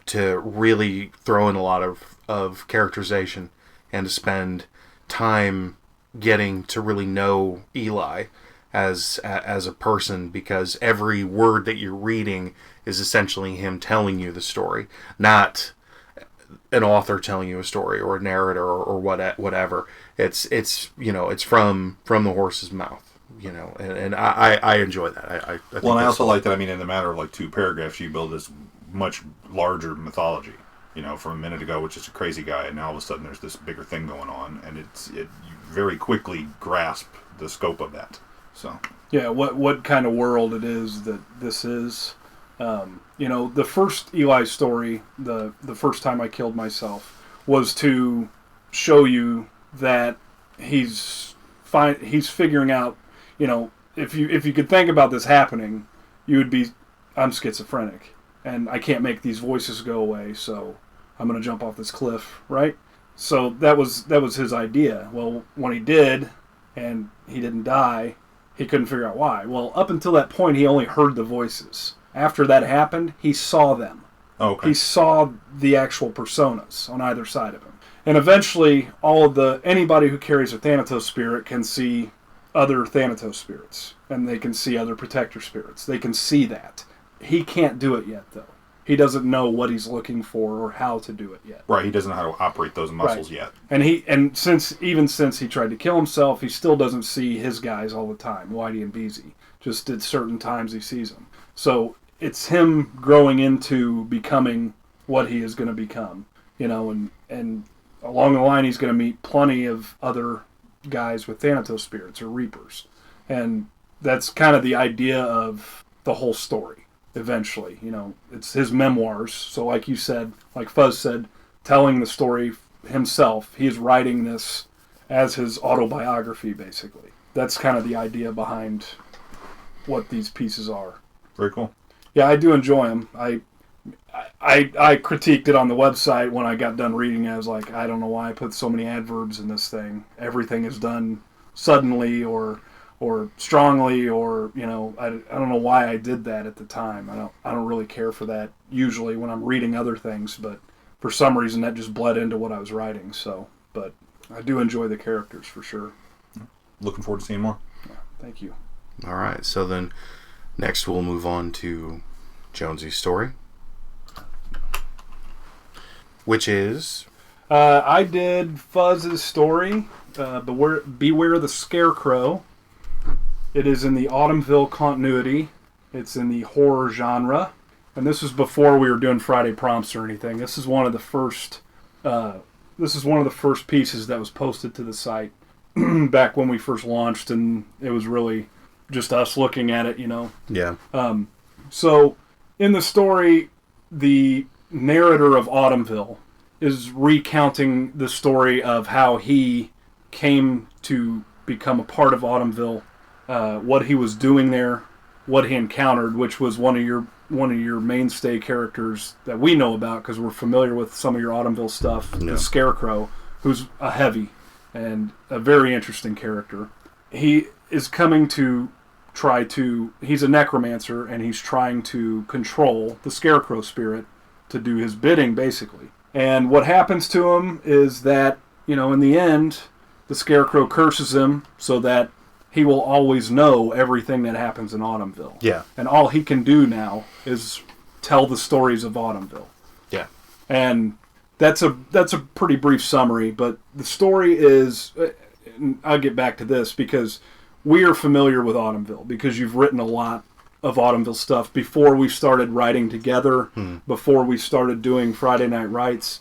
to really throw in a lot of characterization and to spend time getting to really know Eli as a person, because every word that you're reading is essentially him telling you the story, not an author telling you a story or a narrator or whatever. It's from the horse's mouth, and I enjoy that. I think I also like that. I mean, in the matter of like 2 paragraphs, you build this much larger mythology. From a minute ago, which is a crazy guy, and now all of a sudden there's this bigger thing going on, and you very quickly grasp the scope of that. So yeah, what kind of world it is that this is. The first Eli story, the first time I killed myself, was to show you that he's he's figuring out, if you could think about this happening, you would be, I'm schizophrenic, and I can't make these voices go away, so I'm going to jump off this cliff, right? So that was his idea. Well, when he did, and he didn't die, he couldn't figure out why. Well, up until that point, he only heard the voices. After that happened, he saw them. Okay. He saw the actual personas on either side of him. And eventually, anybody who carries a Thanatos spirit can see other Thanatos spirits. And they can see other protector spirits. They can see that. He can't do it yet, though. He doesn't know what he's looking for or how to do it yet. Right, he doesn't know how to operate those muscles yet. And since he tried to kill himself, he still doesn't see his guys all the time, Whitey and Beezy. Just at certain times he sees them. So it's him growing into becoming what he is going to become, and along the line he's going to meet plenty of other guys with Thanatos spirits or Reapers. And that's kind of the idea of the whole story. Eventually, it's his memoirs. So like you said, like Fuzz said, telling the story himself, he's writing this as his autobiography, basically. That's kind of the idea behind what these pieces are. Very cool. Yeah, I do enjoy them. I critiqued it on the website when I got done reading it. I was like, I don't know why I put so many adverbs in this thing. Everything is done suddenly or strongly, or I don't know why I did that at the time. I don't really care for that usually when I'm reading other things, but for some reason that just bled into what I was writing. So, but I do enjoy the characters for sure. Looking forward to seeing more. Yeah, thank you. All right, so then next we'll move on to Jonesy's story, which is I did Fuzz's story, Beware the Scarecrow. It is in the Autumnville continuity. It's in the horror genre. And this was before we were doing Friday prompts or anything. This is one of the first pieces that was posted to the site back when we first launched, and it was really just us looking at it, Yeah. So in the story, the narrator of Autumnville is recounting the story of how he came to become a part of Autumnville, what he was doing there, what he encountered, which was one of your mainstay characters that we know about because we're familiar with some of your Autumnville stuff, Yeah. the Scarecrow, who's a heavy and a very interesting character. He is coming to he's a necromancer, and he's trying to control the Scarecrow spirit to do his bidding, basically. And what happens to him is that, in the end, the Scarecrow curses him so that he will always know everything that happens in Autumnville. Yeah. And all he can do now is tell the stories of Autumnville. Yeah. And that's a pretty brief summary, but the story is, I'll get back to this because we are familiar with Autumnville because you've written a lot of Autumnville stuff before we started writing together, before we started doing Friday Night Writes.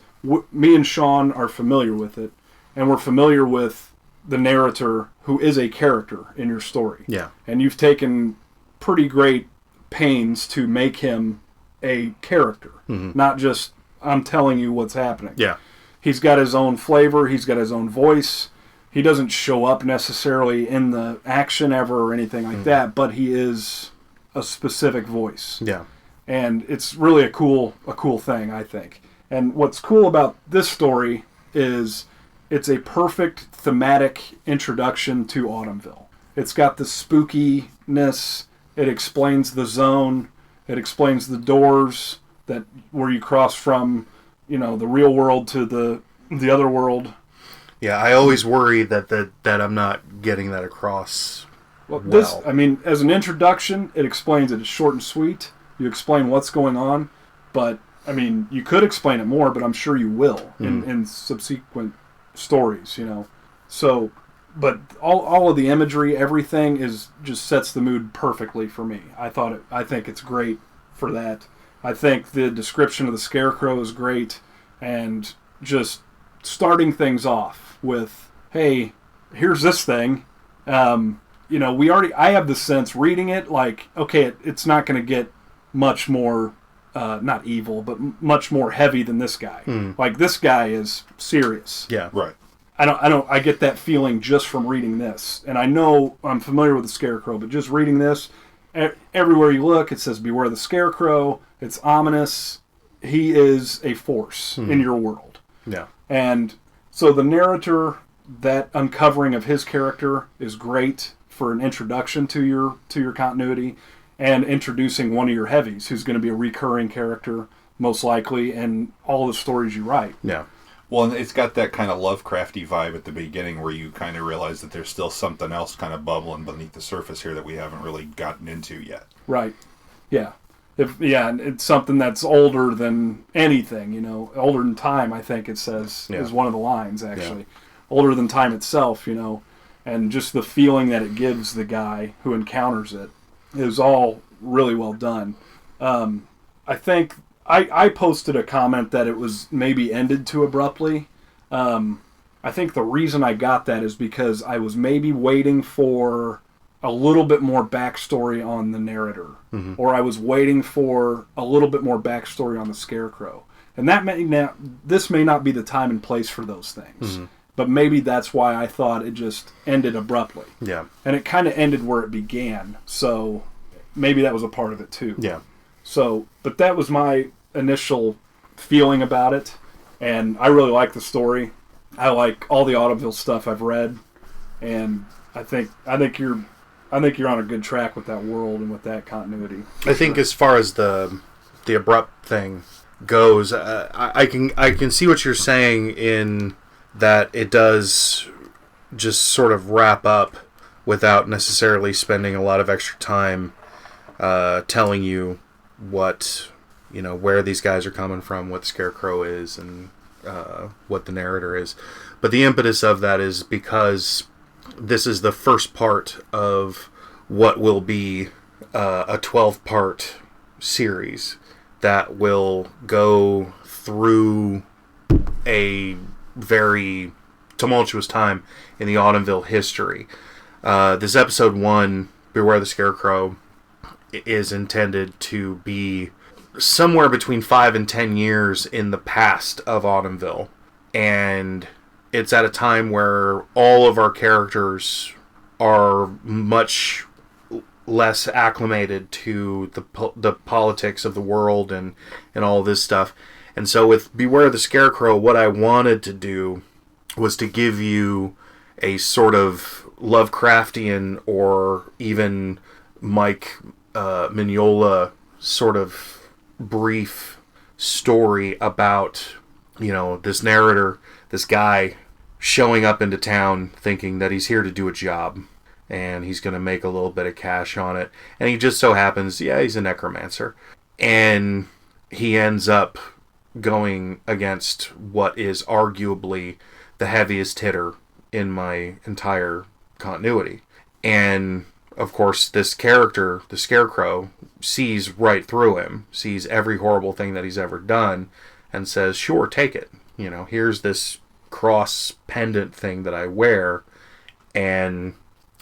Me and Sean are familiar with it, and we're familiar with the narrator who is a character in your story. Yeah. And you've taken pretty great pains to make him a character, not just I'm telling you what's happening. Yeah. He's got his own flavor, he's got his own voice. He doesn't show up necessarily in the action ever or anything like that, but he is a specific voice. Yeah. And it's really a cool thing, I think. And what's cool about this story is it's a perfect thematic introduction to Autumnville. It's got the spookiness. It explains the zone. It explains the doors where you cross from, the real world to the other world. Yeah, I always worry that I'm not getting that across. Well, as an introduction, it explains it. It's short and sweet. You explain what's going on, but you could explain it more, but I'm sure you will in subsequent stories, So, but all of the imagery, everything just sets the mood perfectly for me. I think it's great for that. I think the description of the Scarecrow is great, and just starting things off with, hey, here's this thing. I have the sense reading it, like, okay, it's not going to get much more, not evil, but much more heavy than this guy. Like, this guy is serious. Yeah. Right. I get that feeling just from reading this. And I know I'm familiar with the Scarecrow, but just reading this, everywhere you look, it says, beware the Scarecrow. It's ominous. He is a force in your world. Yeah. And so the narrator, that uncovering of his character is great for an introduction to your continuity, and introducing one of your heavies who's going to be a recurring character, most likely, in all the stories you write. Yeah. Well, and it's got that kind of Lovecrafty vibe at the beginning where you kind of realize that there's still something else kind of bubbling beneath the surface here that we haven't really gotten into yet. Right. Yeah. And it's something that's older than anything, older than time, I think it says, is one of the lines, actually. Yeah. Older than time itself, and just the feeling that it gives the guy who encounters it is all really well done. I think I posted a comment that it was maybe ended too abruptly. I think the reason I got that is because I was maybe waiting for a little bit more backstory on the narrator, or I was waiting for a little bit more backstory on the Scarecrow, and this may not be the time and place for those things, but maybe that's why I thought it just ended abruptly. Yeah, and it kind of ended where it began, so maybe that was a part of it too. Yeah. So, but that was my initial feeling about it, and I really like the story. I like all the Autumnville stuff I've read, and I think you're on a good track with that world and with that continuity. I think as far as the abrupt thing goes, I can see what you're saying in that it does just sort of wrap up without necessarily spending a lot of extra time telling you what, where these guys are coming from, what the Scarecrow is, and what the narrator is. But the impetus of that is because this is the first part of what will be a 12-part series that will go through a very tumultuous time in the Autumnville history. This episode 1, Beware the Scarecrow, is intended to be somewhere between 5 and 10 years in the past of Autumnville. And it's at a time where all of our characters are much less acclimated to the politics of the world and all this stuff. And so with Beware the Scarecrow, what I wanted to do was to give you a sort of Lovecraftian or even Mike Mignola sort of brief story about, this narrator, this guy showing up into town thinking that he's here to do a job and he's going to make a little bit of cash on it. And he just so happens, he's a necromancer. And he ends up going against what is arguably the heaviest hitter in my entire continuity. And of course, this character, the Scarecrow, sees right through him, sees every horrible thing that he's ever done, and says, sure, take it. Here's this cross pendant thing that I wear, and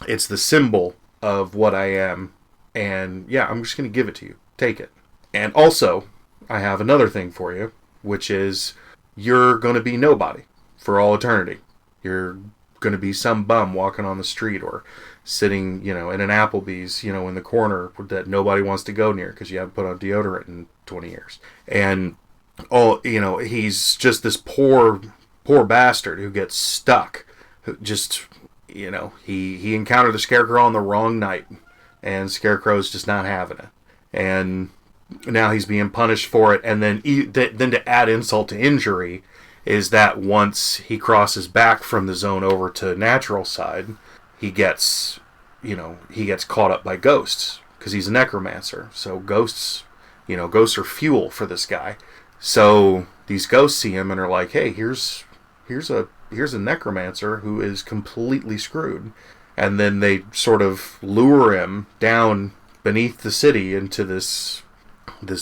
it's the symbol of what I am, and I'm just going to give it to you. Take it. And also, I have another thing for you, which is you're going to be nobody for all eternity. You're going to be some bum walking on the street or sitting, in an Applebee's, in the corner that nobody wants to go near because you haven't put on deodorant in 20 years. And, he's just this poor bastard who gets stuck. Just, he encountered the Scarecrow on the wrong night, and Scarecrow's just not having it. And now he's being punished for it. And then to add insult to injury is that once he crosses back from the zone over to natural side, he gets caught up by ghosts because he's a necromancer. So ghosts are fuel for this guy. So these ghosts see him and are like, hey, here's a necromancer who is completely screwed. And then they sort of lure him down beneath the city into this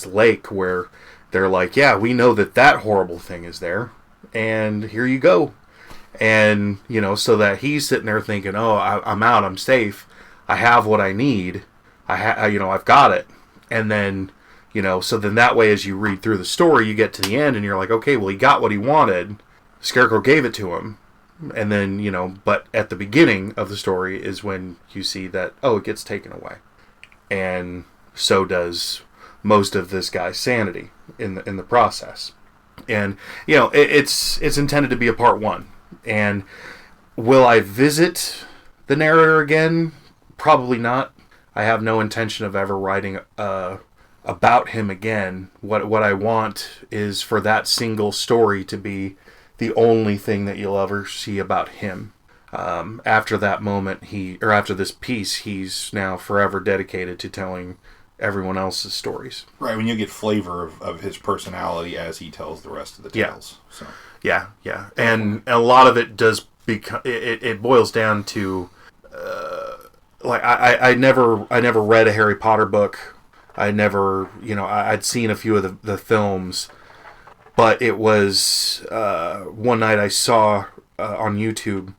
lake where they're like, yeah, we know that horrible thing is there, and here you go. And, so that he's sitting there thinking, I'm out, I'm safe, I have what I need, I've got it. And then, so then that way as you read through the story, you get to the end and you're like, okay, well, he got what he wanted, Scarecrow gave it to him, And then, but at the beginning of the story is when you see that, it gets taken away. And so does most of this guy's sanity in the process. And, it's intended to be a part 1. And will I visit the narrator again? Probably not. I have no intention of ever writing about him again. What I want is for that single story to be the only thing that you'll ever see about him. After that moment, after this piece, he's now forever dedicated to telling everyone else's stories. Right, when you get flavor of his personality as he tells the rest of the tales. Yeah. So. Yeah. And a lot of it does become, it boils down to, I never read a Harry Potter book. I never, I'd seen a few of the films, but it was, one night I saw on YouTube,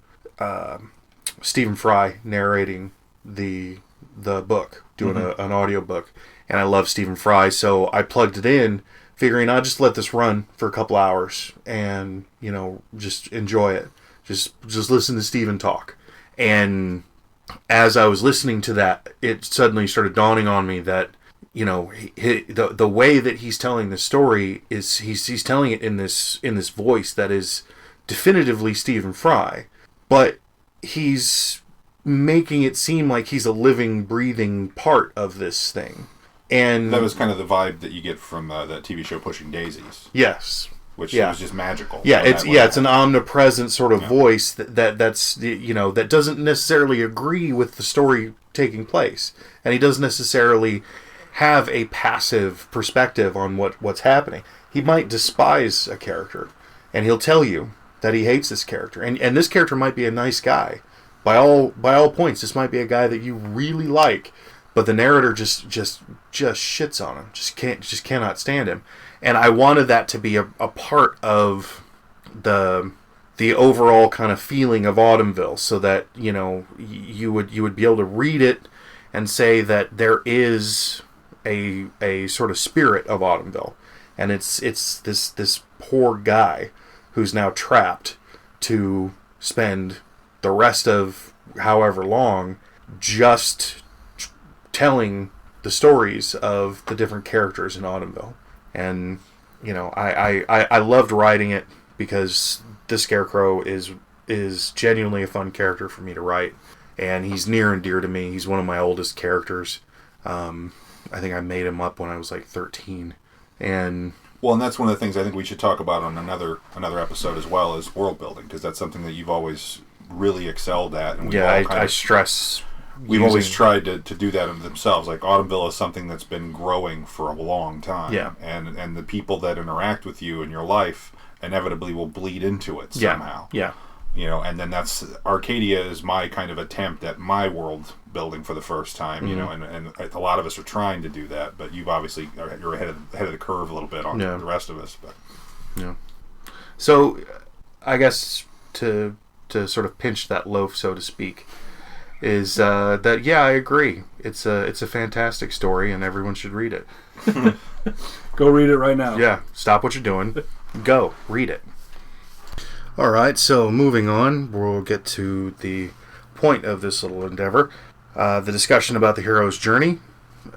Stephen Fry narrating the book, doing an audio book, and I love Stephen Fry, so I plugged it in, figuring I'll just let this run for a couple hours and just enjoy it, just listen to Stephen talk. And as I was listening to that, it suddenly started dawning on me that the way that he's telling the story is he's telling it in this voice that is definitively Stephen Fry, but he's making it seem like he's a living, breathing part of this thing. And that was kind of the vibe that you get from that TV show Pushing Daisies. Yes. Which was just magical. Yeah, it's an omnipresent sort of voice that's that doesn't necessarily agree with the story taking place, and he doesn't necessarily have a passive perspective on what's happening. He might despise a character, and he'll tell you that he hates this character, and this character might be a nice guy. By all points, this might be a guy that you really like, but the narrator just shits on him. Just cannot stand him. And I wanted that to be a part of the overall kind of feeling of Autumnville, so that you would be able to read it and say that there is a sort of spirit of Autumnville, and it's this poor guy who's now trapped to spend the rest of however long just telling the stories of the different characters in Autumnville. And I loved writing it because the Scarecrow is genuinely a fun character for me to write, and he's near and dear to me. He's one of my oldest characters. I think I made him up when I was like 13, and that's one of the things I think we should talk about on another episode as well, is world building, because that's something that you've always really excelled at. And I stress. We've always tried to do that themselves. Like Autumnville is something that's been growing for a long time. Yeah. And the people that interact with you in your life inevitably will bleed into it somehow. Yeah. And then Arcadia is my kind of attempt at my world building for the first time, and a lot of us are trying to do that, but you're ahead of the curve a little bit on the rest of us. But yeah. So I guess to sort of pinch that loaf, so to speak, is that I agree. It's a fantastic story, and everyone should read it. Go read it right now. Yeah, stop what you're doing. Go read it. All right, so moving on, we'll get to the point of this little endeavor. The discussion about the hero's journey,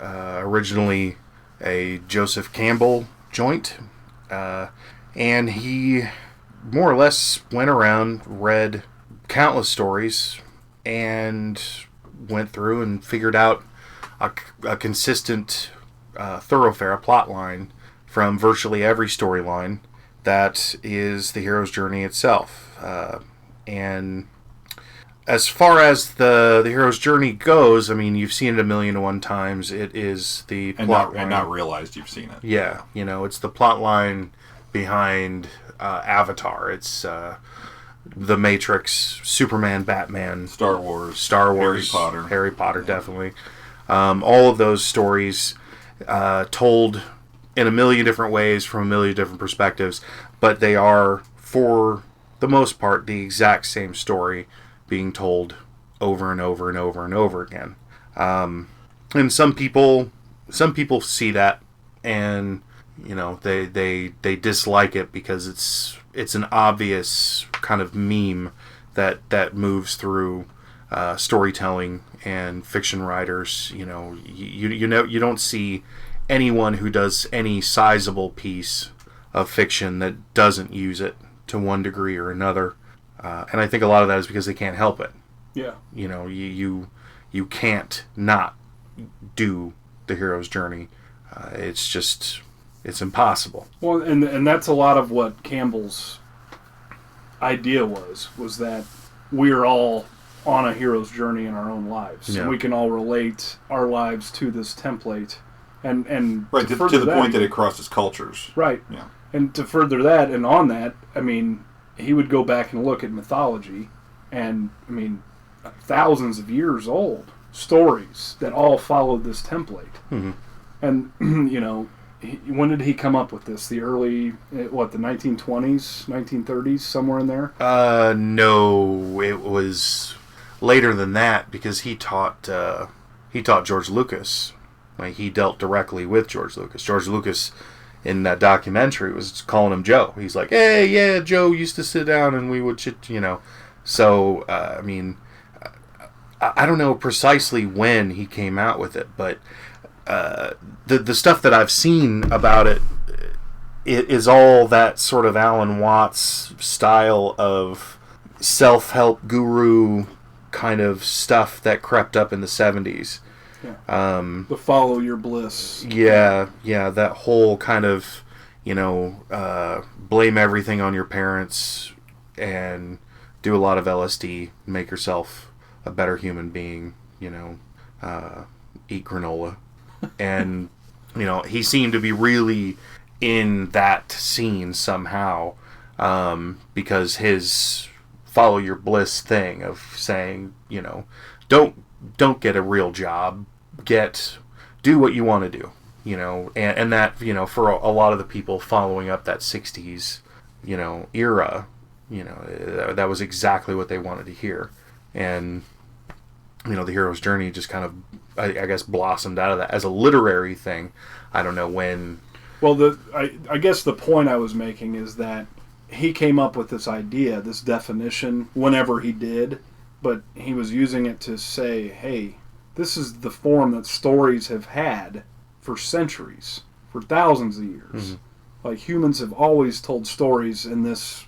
originally a Joseph Campbell joint, and he more or less went around, read countless stories, and went through and figured out a consistent thoroughfare, a plot line from virtually every storyline that is the hero's journey itself. And as far as the hero's journey goes, I mean, you've seen it 1,000,001 times. It is the plot line. And not realized you've seen it. Yeah, it's the plot line behind Avatar. It's The Matrix, Superman, Batman, Star Wars, Harry Potter, definitely. All of those stories told in 1,000,000 different ways from 1,000,000 different perspectives, but they are, for the most part, the exact same story being told over and over and over and over again. And some people see that, and they dislike it because it's an obvious kind of meme that moves through storytelling and fiction writers. You know, you don't see anyone who does any sizable piece of fiction that doesn't use it to one degree or another. And I think a lot of that is because they can't help it. Yeah. You know, you can't not do the hero's journey. It's impossible. Well, and that's a lot of what Campbell's idea was that we're all on a hero's journey in our own lives. Yeah. And we can all relate our lives to this template. And right, to the point that it crosses cultures. Right. Yeah. And to further that, and on that, I mean, he would go back and look at mythology, and, I mean, thousands of years old stories that all followed this template. Mm-hmm. And, you know, when did he come up with this? The early, the 1920s, 1930s, somewhere in there? No, it was later than that, because he taught George Lucas. Like, he dealt directly with George Lucas. George Lucas, in that documentary, was calling him Joe. He's like, hey, yeah, Joe used to sit down and we would chit, you know. So, I mean, I don't know precisely when he came out with it, but the stuff that I've seen about it is all that sort of Alan Watts style of self-help guru kind of stuff that crept up in the 70s. Yeah. The follow your bliss. Yeah, that whole kind of, you know, blame everything on your parents and do a lot of LSD, make yourself a better human being, you know, eat granola. And, you know, he seemed to be really in that scene somehow, because his follow your bliss thing of saying, you know, don't get a real job, do what you want to do, you know, and that, you know, for a lot of the people following up that 60s, you know, era, you know, that was exactly what they wanted to hear. And, you know, the hero's journey just kind of, I guess, blossomed out of that as a literary thing. I don't know when. Well, I guess the point I was making is that he came up with this idea, this definition, whenever he did, but he was using it to say, hey, this is the form that stories have had for centuries, for thousands of years. Mm-hmm. Like, humans have always told stories in this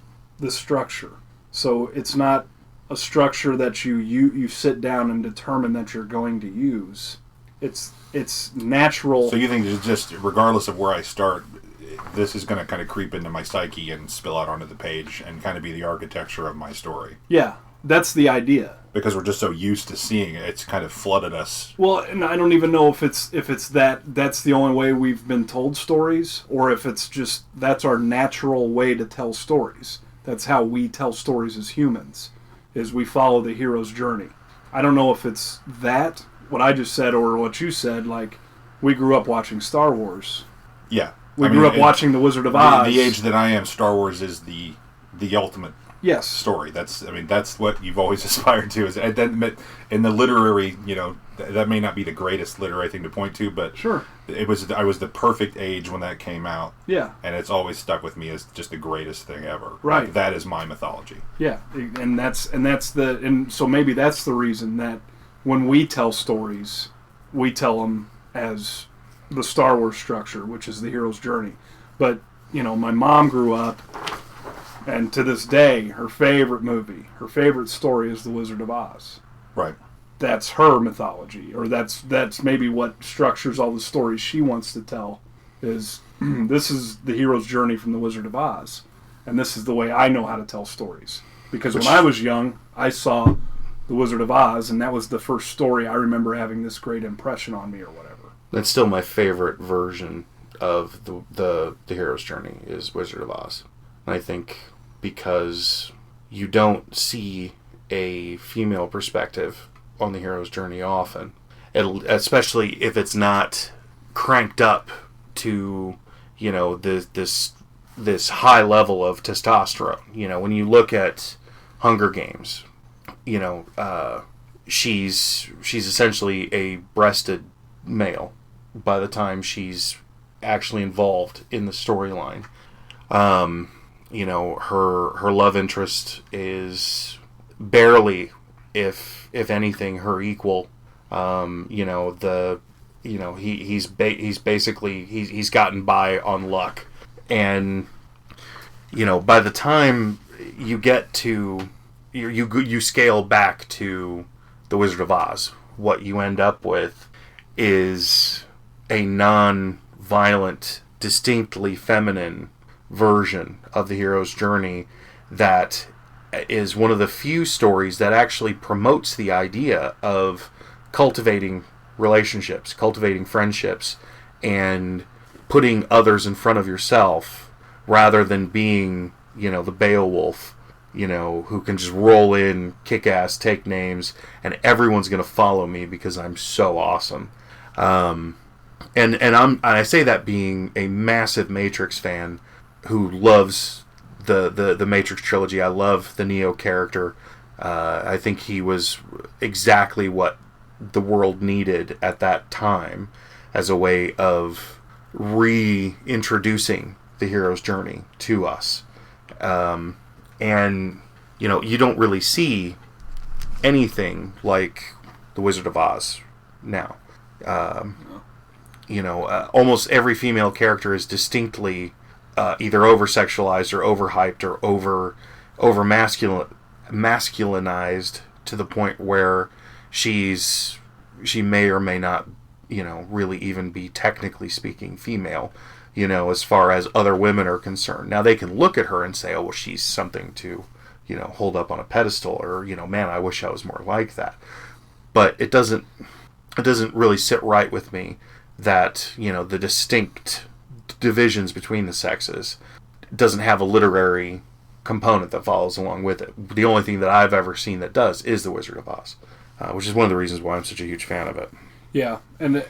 structure. So it's not a structure that you sit down and determine that you're going to use. It's natural. So you think it's just, regardless of where I start, this is going to kind of creep into my psyche and spill out onto the page and kind of be the architecture of my story. Yeah, that's the idea. Because we're just so used to seeing it, it's kind of flooded us. Well, and I don't even know if it's that's the only way we've been told stories, or if it's just that's our natural way to tell stories. That's how we tell stories as humans, is we follow the hero's journey. I don't know if it's that, what I just said, or what you said, like, we grew up watching Star Wars. Yeah. We grew up watching The Wizard of Oz. The age that I am, Star Wars is the ultimate story. That's what you've always aspired to. Is in the literary, you know, that may not be the greatest literary thing to point to, but sure, I was the perfect age when that came out. Yeah, and it's always stuck with me as just the greatest thing ever. Right, like, that is my mythology. Yeah, and so maybe that's the reason that when we tell stories, we tell them as the Star Wars structure, which is the hero's journey. But, you know, my mom grew up, and to this day, her favorite movie, her favorite story is The Wizard of Oz. Right. That's her mythology, or that's maybe what structures all the stories she wants to tell, is this is the hero's journey from The Wizard of Oz, and this is the way I know how to tell stories. Because when I was young, I saw The Wizard of Oz, and that was the first story I remember having this great impression on me, or whatever. That's still my favorite version of the hero's journey is Wizard of Oz. And I think because you don't see a female perspective on the hero's journey often, especially if it's not cranked up to, you know, this high level of testosterone. You know, when you look at Hunger Games, you know, she's essentially a breasted male by the time she's actually involved in the storyline. You know, her love interest is barely, if anything, her equal. You know, he's basically he's gotten by on luck, and you know, by the time you get to you scale back to the Wizard of Oz, what you end up with is a non-violent, distinctly feminine version of the hero's journey that is one of the few stories that actually promotes the idea of cultivating relationships, cultivating friendships, and putting others in front of yourself rather than being, you know, the Beowulf, you know, who can just roll in, kick ass, take names, and everyone's going to follow me because I'm so awesome. And I say that being a massive Matrix fan who loves the Matrix trilogy. I love the Neo character. I think he was exactly what the world needed at that time as a way of reintroducing the hero's journey to us. And, you know, you don't really see anything like the Wizard of Oz now. You know, almost every female character is distinctly either over-sexualized or over-hyped or masculinized to the point where she may or may not, you know, really even be technically speaking female, you know, as far as other women are concerned. Now they can look at her and say, oh, well, she's something to, you know, hold up on a pedestal, or, you know, man, I wish I was more like that. But it doesn't really sit right with me that, you know, the distinct divisions between the sexes doesn't have a literary component that follows along with it. The only thing that I've ever seen that does is The Wizard of Oz, which is one of the reasons why I'm such a huge fan of it. Yeah, and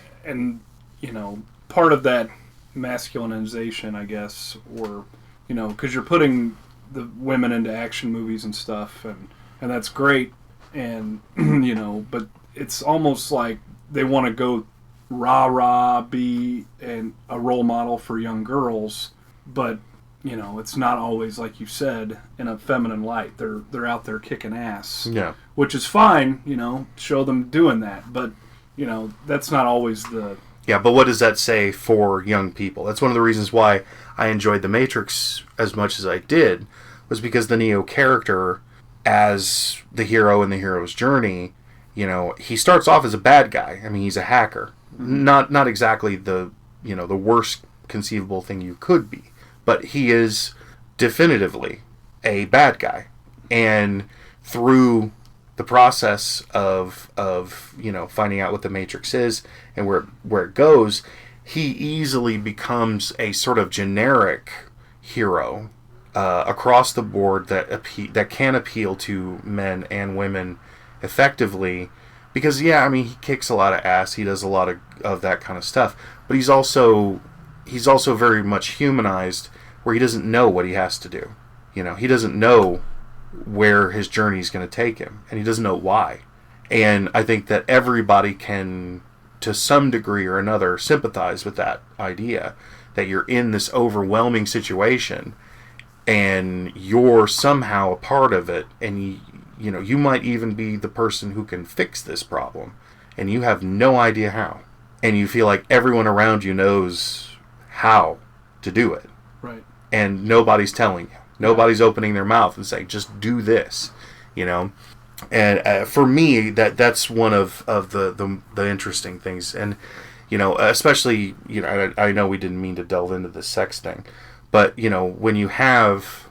you know, part of that masculinization, I guess, or, you know, because you're putting the women into action movies and stuff, and that's great, and you know, but it's almost like they want to go rah-rah, be a role model for young girls, but, you know, it's not always, like you said, in a feminine light. They're out there kicking ass. Yeah. Which is fine, you know, show them doing that, but, you know, that's not always the... Yeah, but what does that say for young people? That's one of the reasons why I enjoyed The Matrix as much as I did, was because the Neo character, as the hero in the hero's journey, you know, he starts off as a bad guy. I mean, he's a hacker. Not exactly the, you know, the worst conceivable thing you could be, but he is definitively a bad guy. And through the process of you know, finding out what the Matrix is and where it goes, he easily becomes a sort of generic hero across the board that can appeal to men and women effectively. Because, yeah, I mean, he kicks a lot of ass. He does a lot of that kind of stuff. But he's also very much humanized, where he doesn't know what he has to do. You know, he doesn't know where his journey is going to take him, and he doesn't know why. And I think that everybody can, to some degree or another, sympathize with that idea, that you're in this overwhelming situation, and you're somehow a part of it, and you know, you might even be the person who can fix this problem, and you have no idea how. And you feel like everyone around you knows how to do it. Right. And nobody's telling you. Nobody's opening their mouth and saying, just do this, you know. And for me, that's one of the interesting things. And, you know, especially, you know, I know we didn't mean to delve into the sex thing, but, you know, when you have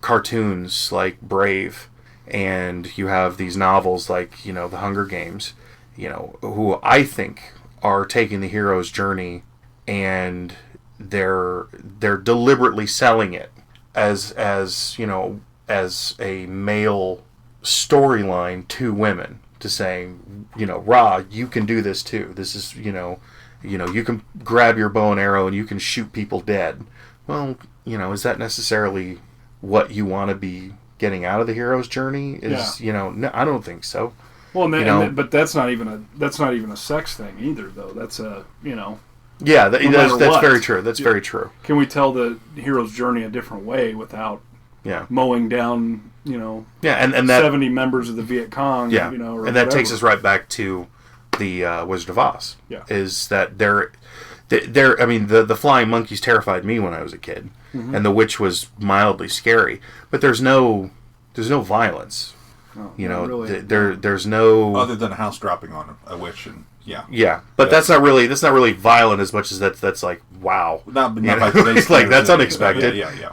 cartoons like Brave, and you have these novels like, you know, The Hunger Games, you know, who I think are taking the hero's journey and they're deliberately selling it as you know, as a male storyline to women, to saying, you know, Ra, you can do this too. This is, you know, you can grab your bow and arrow and you can shoot people dead. Well, you know, is that necessarily what you want to be getting out of the hero's journey? You know, no, I don't think so. Well, but that's not even a sex thing either, though. That's a, you know. Yeah, that's very true. That's very true. Can we tell the hero's journey a different way without mowing down, and that 70 members of the Viet Cong, or and that whatever. Takes us right back to the Wizard of Oz. Yeah. Is that they're I mean, the flying monkeys terrified me when I was a kid, and the witch was mildly scary, but there's no violence. Oh, really. There's no other than a house dropping on a witch and. Yeah, but that's not really violent as much as that's like wow. Not by today's like that's unexpected. Yeah.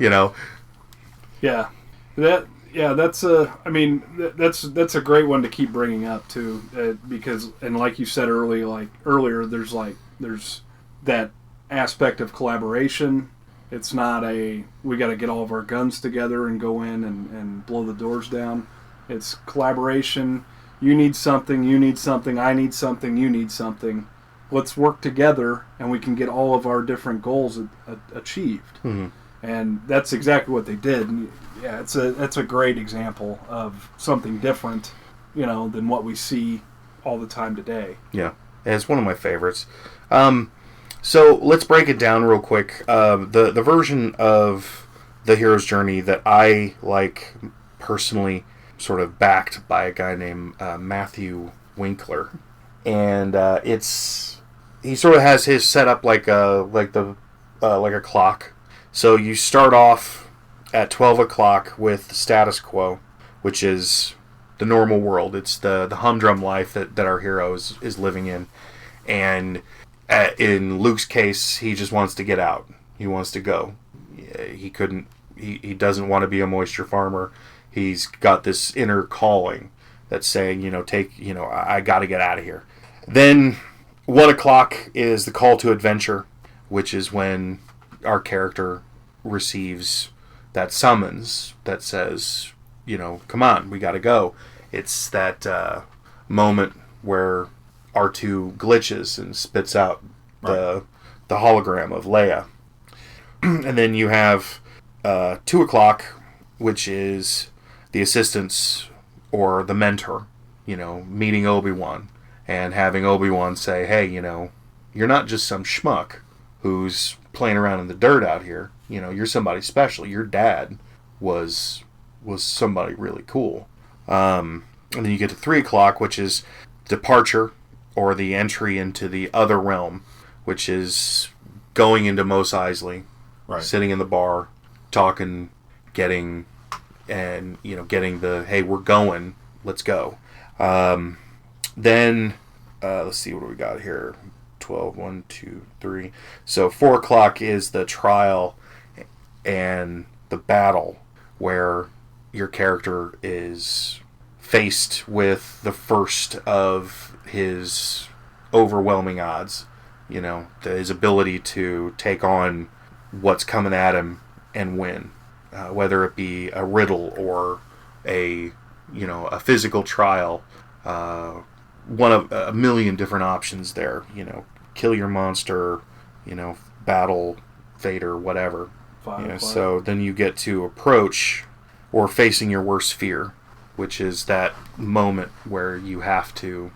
Yeah, that's a great one to keep bringing up too, because and like you said earlier, there's that aspect of collaboration. It's not we got to get all of our guns together and go in and blow the doors down. It's collaboration. You need something, I need something, you need something. Let's work together and we can get all of our different goals achieved. Mm-hmm. And that's exactly what they did. And yeah, that's a great example of something different, than what we see all the time today. Yeah, and it's one of my favorites. So let's break it down real quick. The version of the hero's journey that I like personally, sort of backed by a guy named Matthew Winkler, and he sort of has his set up like a clock. So you start off at 12 o'clock with the status quo, which is the normal world. It's the humdrum life that our hero is living in, and in Luke's case, he just wants to get out. He wants to go. He doesn't want to be a moisture farmer. He's got this inner calling that's saying, I got to get out of here. Then 1 o'clock is the call to adventure, which is when our character receives that summons that says, come on, we got to go. It's that moment where R2 glitches and spits out the hologram of Leia. And then you have 2 o'clock, which is the assistants or the mentor, meeting Obi-Wan and having Obi-Wan say, hey, you're not just some schmuck who's playing around in the dirt out here. You're somebody special. Your dad was somebody really cool. And then you get to 3 o'clock, which is departure or the entry into the other realm, which is going into Mos Eisley, sitting in the bar, talking, getting the, hey, we're going, let's go. Then, let's see, what do we got here? 12, 1, 2, 3. So 4 o'clock is the trial and the battle where your character is faced with the first of his overwhelming odds. His ability to take on what's coming at him and win. Whether it be a riddle or a physical trial, one of a million different options there. Kill your monster, battle Vader, whatever. So then you get to approach or facing your worst fear, which is that moment where you have to,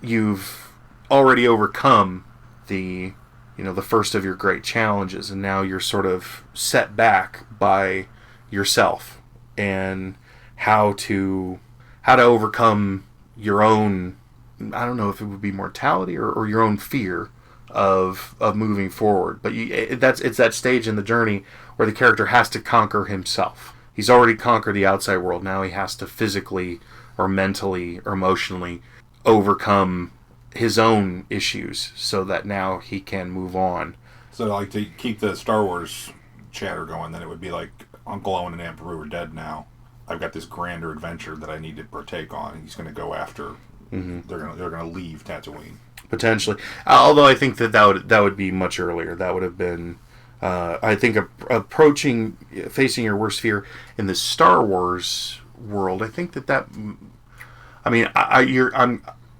you've already overcome the first of your great challenges, and now you're sort of set back by yourself and how to overcome your own, I don't know if it would be mortality or your own fear of moving forward. But it's that stage in the journey where the character has to conquer himself. He's already conquered the outside world. Now he has to physically or mentally or emotionally overcome his own issues so that now he can move on. So like to keep the Star Wars chatter going, then it would be like Uncle Owen and Aunt Beru are dead now. I've got this grander adventure that I need to partake on, and he's going to go after. Mm-hmm. They're going to leave Tatooine potentially. Although I think that would be much earlier. That would have been, I think, facing your worst fear in the Star Wars world. I think that. I mean,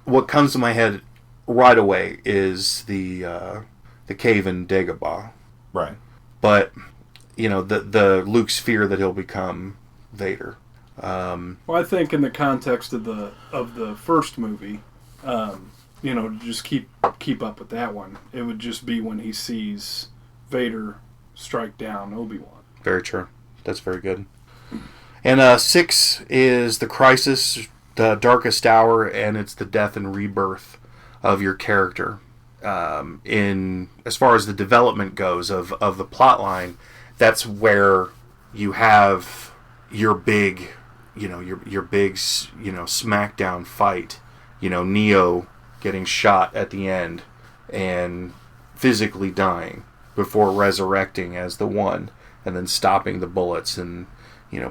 what comes to my head right away is the cave in Dagobah. Right. But the Luke's fear that he'll become Vader. Well, I think in the context of the first movie, to just keep up with that one, it would just be when he sees Vader strike down Obi-Wan. Very true. That's very good. And 6 is the crisis, the darkest hour, and it's the death and rebirth of your character. In as far as the development goes of the plot line, that's where you have your big, your big, smackdown fight. Neo getting shot at the end and physically dying before resurrecting as the One, and then stopping the bullets and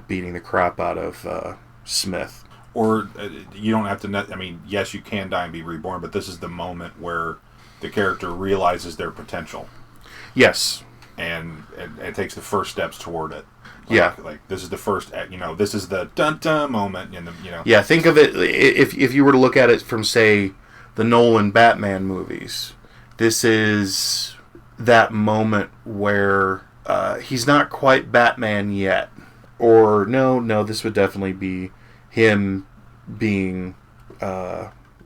beating the crap out of Smith. Or you don't have to. I mean, yes, you can die and be reborn, but this is the moment where the character realizes their potential. Yes. And it takes the first steps toward it. Like this is the first, this is the dun-dun moment. Yeah, think of it, if you were to look at it from, say, the Nolan Batman movies, this is that moment where he's not quite Batman yet. Or, no, this would definitely be him being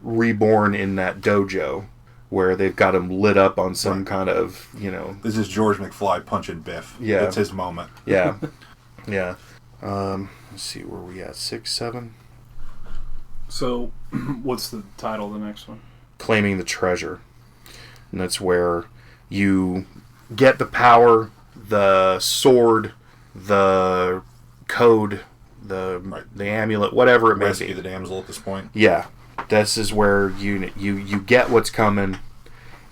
reborn in that dojo where they've got him lit up on some kind of, This is George McFly punching Biff. Yeah. That's his moment. Yeah. Yeah. Let's see, where we at? 6, 7? So, what's the title of the next one? Claiming the Treasure. And that's where you get the power, the sword, the code, the amulet, whatever it may be. Rescue the damsel at this point. Yeah. This is where you get what's coming,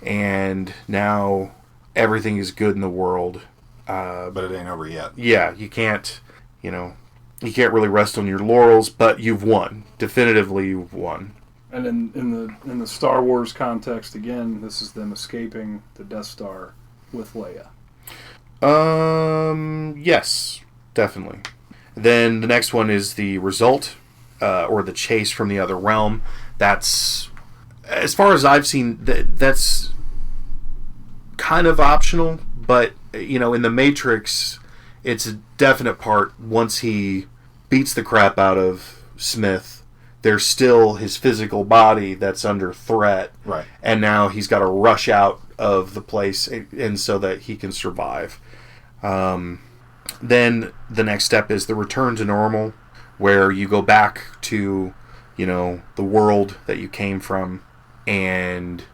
and now everything is good in the world. But it ain't over yet. Yeah, you can't really rest on your laurels, but you've won. Definitively, you've won. And in the Star Wars context, again, this is them escaping the Death Star with Leia. Yes, definitely. Then the next one is the result, or the chase from the other realm. That's, as far as I've seen, that's kind of optional, but in the Matrix, it's a definite part. Once he beats the crap out of Smith, there's still his physical body that's under threat. Right. And now he's got to rush out of the place, and so that he can survive. Then the next step is the return to normal, where you go back to, the world that you came from, and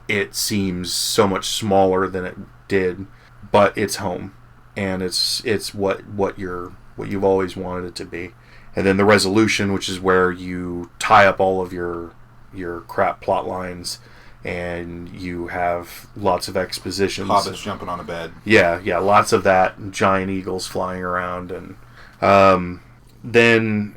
it seems so much smaller than it did, but it's home, and it's what you've always wanted it to be. And then the resolution, which is where you tie up all of your crap plot lines, and you have lots of expositions. Hobbits jumping on a bed. Yeah, lots of that. Giant eagles flying around, and then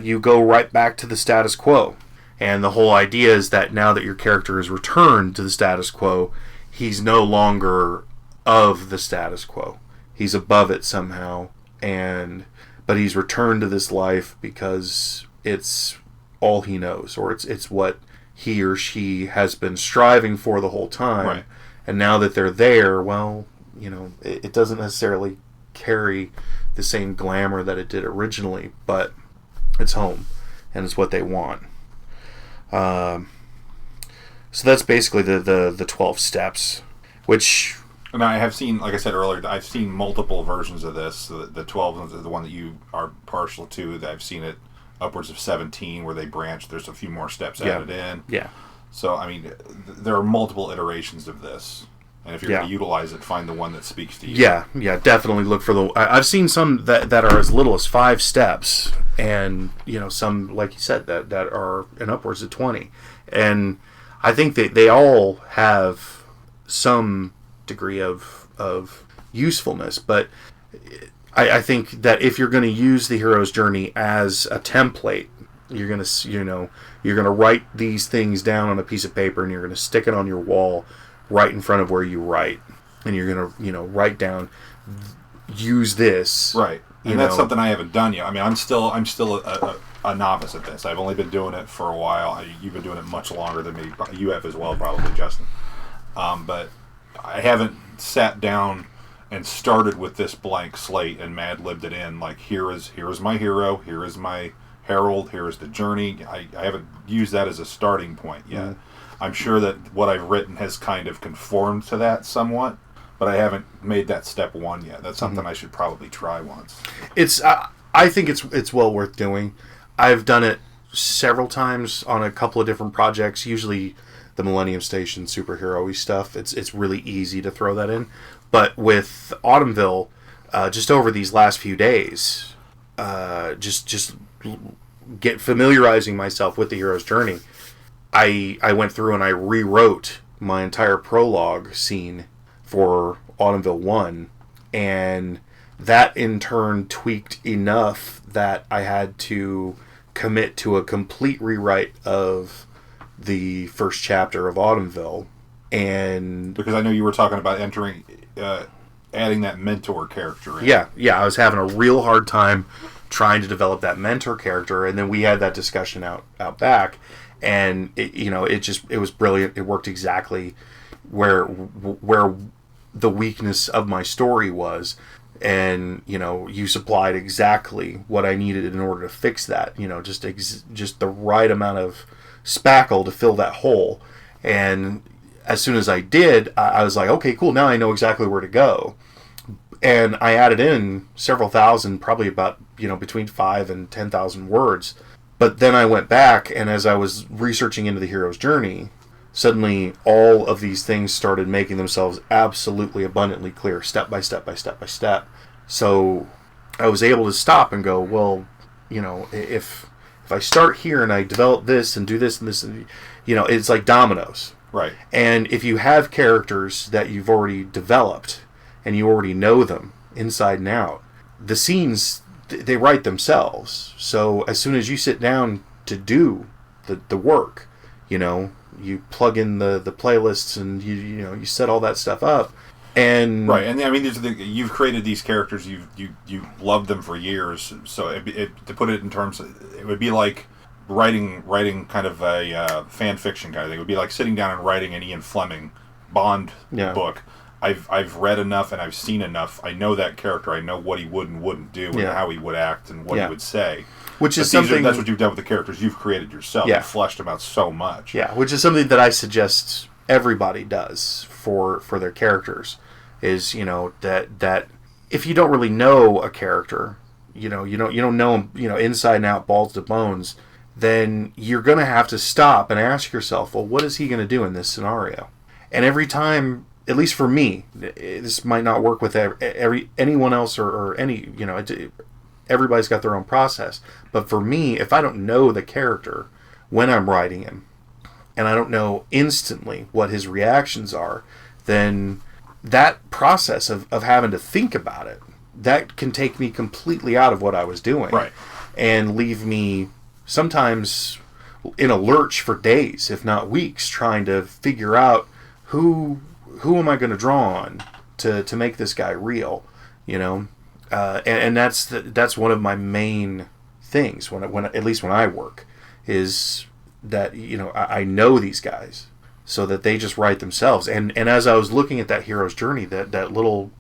you go right back to the status quo. And the whole idea is that now that your character has returned to the status quo, he's no longer of the status quo. He's above it somehow, but he's returned to this life because it's all he knows, or it's what he or she has been striving for the whole time. Right. And now that they're there, well, it doesn't necessarily carry the same glamour that it did originally, but it's home, and it's what they want. So that's basically the 12 steps, which... And I have seen, like I said earlier, I've seen multiple versions of this. The 12 is the one that you are partial to. I've seen it upwards of 17 where they branch. There's a few more steps added in. Yeah. So, I mean, there are multiple iterations of this. And if you're going to utilize it, find the one that speaks to you. Yeah, definitely look for I've seen some that are as little as 5 steps, and some, like you said, that are in upwards of 20. And I think they all have some degree of usefulness, but I think that if you're going to use the hero's journey as a template, you're going to write these things down on a piece of paper, and you're going to stick it on your wall right in front of where you write, and you're going to write down, use this. Right. And that's something I haven't done yet. I mean, I'm still a novice at this. I've only been doing it for a while. You've been doing it much longer than me. You have as well, probably, Justin. But I haven't sat down and started with this blank slate and mad-libbed it in. Like, here is my hero, here is my herald, here is the journey. I haven't used that as a starting point yet. Mm-hmm. I'm sure that what I've written has kind of conformed to that somewhat, but I haven't made that step one yet. That's something I should probably try once. It's I think it's well worth doing. I've done it several times on a couple of different projects. Usually, the Millennium Station superhero-y stuff. It's really easy to throw that in. But with Autumnville, just over these last few days, just get familiarizing myself with the hero's journey. I went through and I rewrote my entire prologue scene for Autumnville 1, and that in turn tweaked enough that I had to commit to a complete rewrite of the first chapter of Autumnville. And because I know you were talking about adding that mentor character in. Yeah, I was having a real hard time trying to develop that mentor character, and then we had that discussion out back, and it was brilliant. It worked exactly where the weakness of my story was, and you supplied exactly what I needed in order to fix that. Just the right amount of spackle to fill that hole. And as soon as I did, I was like, okay, cool, now I know exactly where to go. And I added in several thousand, probably about between 5,000 and 10,000 words. But then I went back, and as I was researching into the hero's journey, suddenly all of these things started making themselves absolutely abundantly clear, step by step by step by step. So I was able to stop and go, well, if I start here and I develop this and do this and this, and, it's like dominoes. Right. And if you have characters that you've already developed and you already know them inside and out, the scenes, they write themselves. So as soon as you sit down to do the work, you plug in the playlists and you set all that stuff up. And right, and I mean, you've created these characters, you loved them for years. So to put it in terms, it would be like writing kind of a fan fiction kind of thing. It would be like sitting down and writing an Ian Fleming Bond book. I've read enough and I've seen enough. I know that character. I know what he would and wouldn't do and how he would act and what he would say. Which is something that's what you've done with the characters you've created yourself. You've fleshed them out so much. Yeah, which is something that I suggest everybody does for their characters. Is that if you don't really know a character, you don't know him, inside and out, balls to bones, then you're going to have to stop and ask yourself, well, what is he going to do in this scenario? And every time, at least for me, this might not work with anyone else or any, everybody's got their own process. But for me, if I don't know the character when I'm writing him, and I don't know instantly what his reactions are, then that process of having to think about it, that can take me completely out of what I was doing. Right. And leave me sometimes in a lurch for days, if not weeks, trying to figure out who am I going to draw on to make this guy real, and that's one of my main things when at least when I work, is that I know these guys so that they just write themselves. And as I was looking at that hero's journey, that little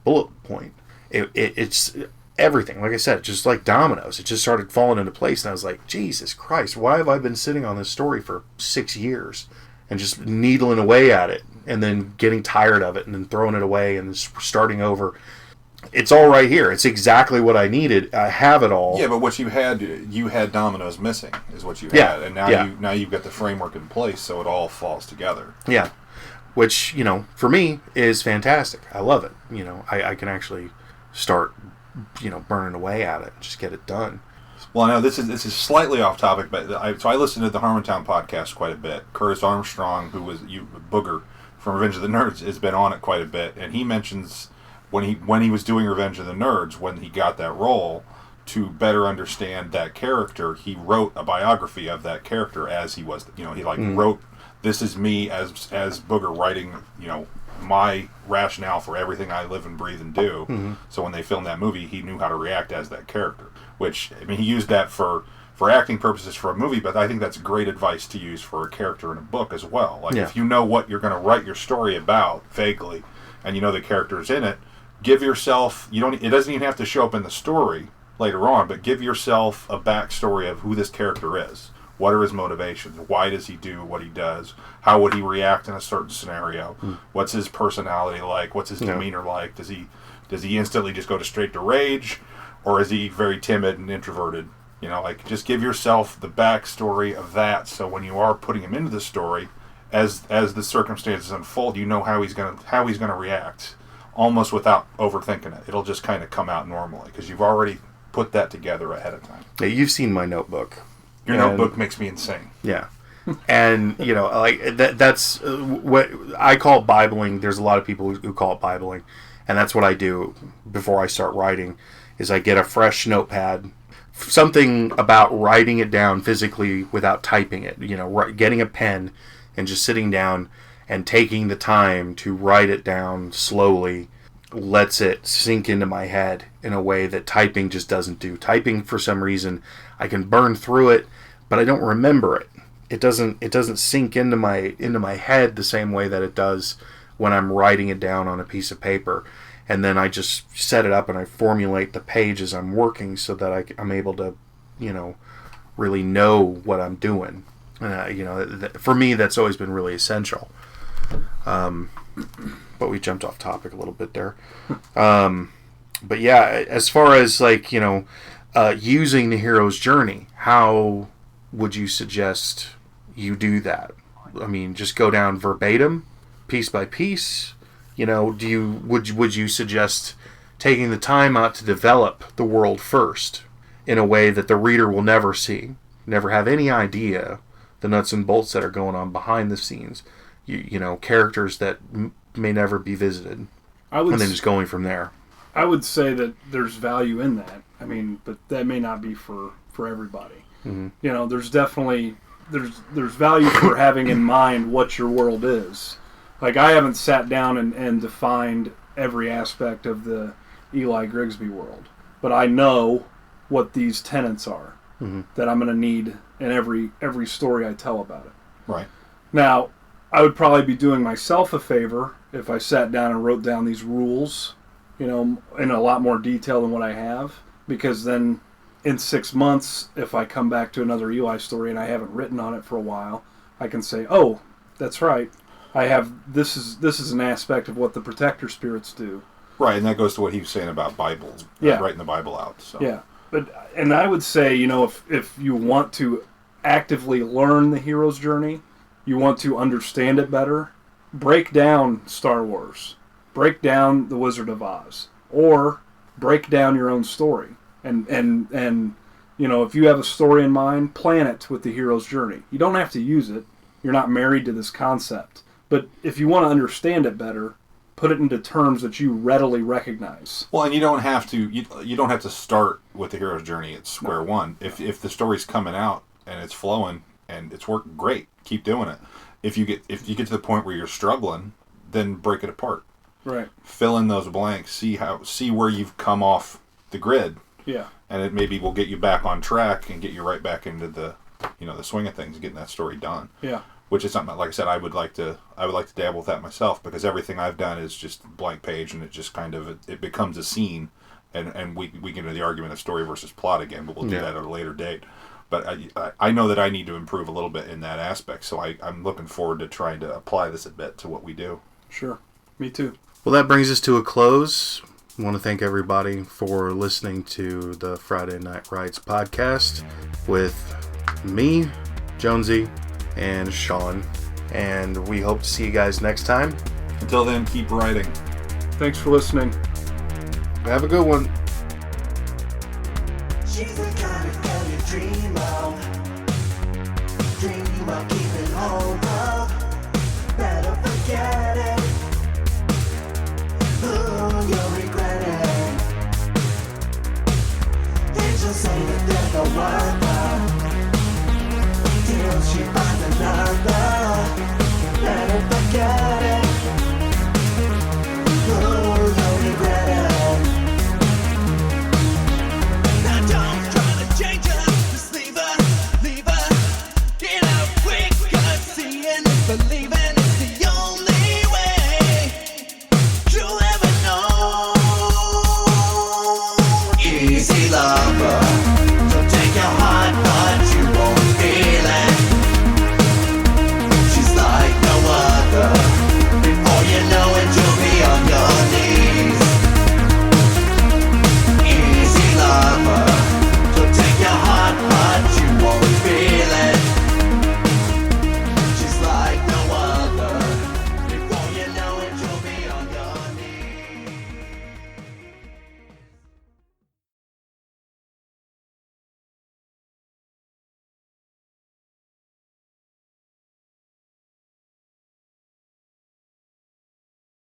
bullet point, it's everything. Like I said, just like dominoes, it just started falling into place, and I was like, Jesus Christ, why have I been sitting on this story for 6 years and just needling away at it, and then getting tired of it, and then throwing it away and starting over? It's all right here. It's exactly what I needed. I have it all. Yeah, but what you had dominoes missing is what you Yeah. had, and now you've got the framework in place, so it all falls together. Yeah, which for me is fantastic. I love it. I can actually start burning away at it, just get it done. Well, now this is slightly off topic, but I listened to the Harmontown podcast quite a bit. Curtis Armstrong, who was Booger from Revenge of the Nerds, has been on it quite a bit, and he mentions when he was doing Revenge of the Nerds, when he got that role, to better understand that character, he wrote a biography of that character as he was. He wrote, "This is me as Booger writing, my rationale for everything I live and breathe and do." Mm-hmm. So when they filmed that movie, he knew how to react as that character. Which, I mean, he used that for acting purposes for a movie, but I think that's great advice to use for a character in a book as well. Like, if you know what you're going to write your story about vaguely, and you know the character's in it, give yourself, it doesn't even have to show up in the story later on, but give yourself a backstory of who this character is. What are his motivations? Why does he do what he does? How would he react in a certain scenario? What's his personality like? What's his demeanor like? Does he instantly just go straight to rage, or is he very timid and introverted? You know, like, just give yourself the backstory of that, so when you are putting him into the story, as the circumstances unfold, you know how he's gonna react, almost without overthinking it. It'll just kind of come out normally because you've already put that together ahead of time. Yeah, you've seen my notebook. Your notebook makes me insane. Yeah. And, you know, like, that's what I call Bibling. There's a lot of people who call it Bibling. And that's what I do before I start writing, is I get a fresh notepad. Something about writing it down physically without typing it. You know, getting a pen and just sitting down and taking the time to write it down slowly lets it sink into my head in a way that typing just doesn't do. Typing, for some reason, I can burn through it, but I don't remember it. It doesn't sink into my head the same way that it does when I'm writing it down on a piece of paper. And then I just set it up and I formulate the page as I'm working so that I'm able to, you know, really know what I'm doing. You know, for me, that's always been really essential. But we jumped off topic a little bit there. But yeah, as far as, like, you know, using the hero's journey, how would you suggest you do that? I mean, just go down verbatim, piece by piece. You know, would you suggest taking the time out to develop the world first in a way that the reader will never see, never have any idea the nuts and bolts that are going on behind the scenes? You know, characters that may never be visited, and then just going from there. I would say that there's value in that. I mean, but that may not be for everybody. Mm-hmm. You know, there's definitely there's value for having in mind what your world is. Like, I haven't sat down and defined every aspect of the Eli Grigsby world, but I know what these tenets are that I'm going to need in every story I tell about it. Right. Now, I would probably be doing myself a favor if I sat down and wrote down these rules, you know, in a lot more detail than what I have, because then in 6 months, if I come back to another Eli story and I haven't written on it for a while, I can say, oh, that's right. I have this is an aspect of what the protector spirits do. Right, and that goes to what he was saying about Bible, writing the Bible out. So. Yeah, and I would say, you know, if you want to actively learn the hero's journey, you want to understand it better, break down Star Wars, break down The Wizard of Oz, or break down your own story. And you know, if you have a story in mind, plan it with the hero's journey. You don't have to use it. You're not married to this concept. But if you want to understand it better, put it into terms that you readily recognize. Well, and you don't have to you don't have to start with the hero's journey at square one. If the story's coming out and it's flowing and it's working great, keep doing it. If you get to the point where you're struggling, then break it apart. Right. Fill in those blanks. See where you've come off the grid. Yeah. And it maybe will get you back on track and get you right back into the swing of things, getting that story done. Yeah. Which is something, like I said, I would like to dabble with that myself, because everything I've done is just blank page, and it just kind of it becomes a scene, and we get into the argument of story versus plot again, but we'll do that at a later date. But I know that I need to improve a little bit in that aspect, so I'm looking forward to trying to apply this a bit to what we do. Sure, me too. Well, that brings us to a close. I want to thank everybody for listening to the Friday Night Writes podcast with me, Jonesy, and Sean, and we hope to see you guys next time. Until then, keep writing. Thanks for listening. Have a good one. She's the kind of girl you dream of keeping hold of.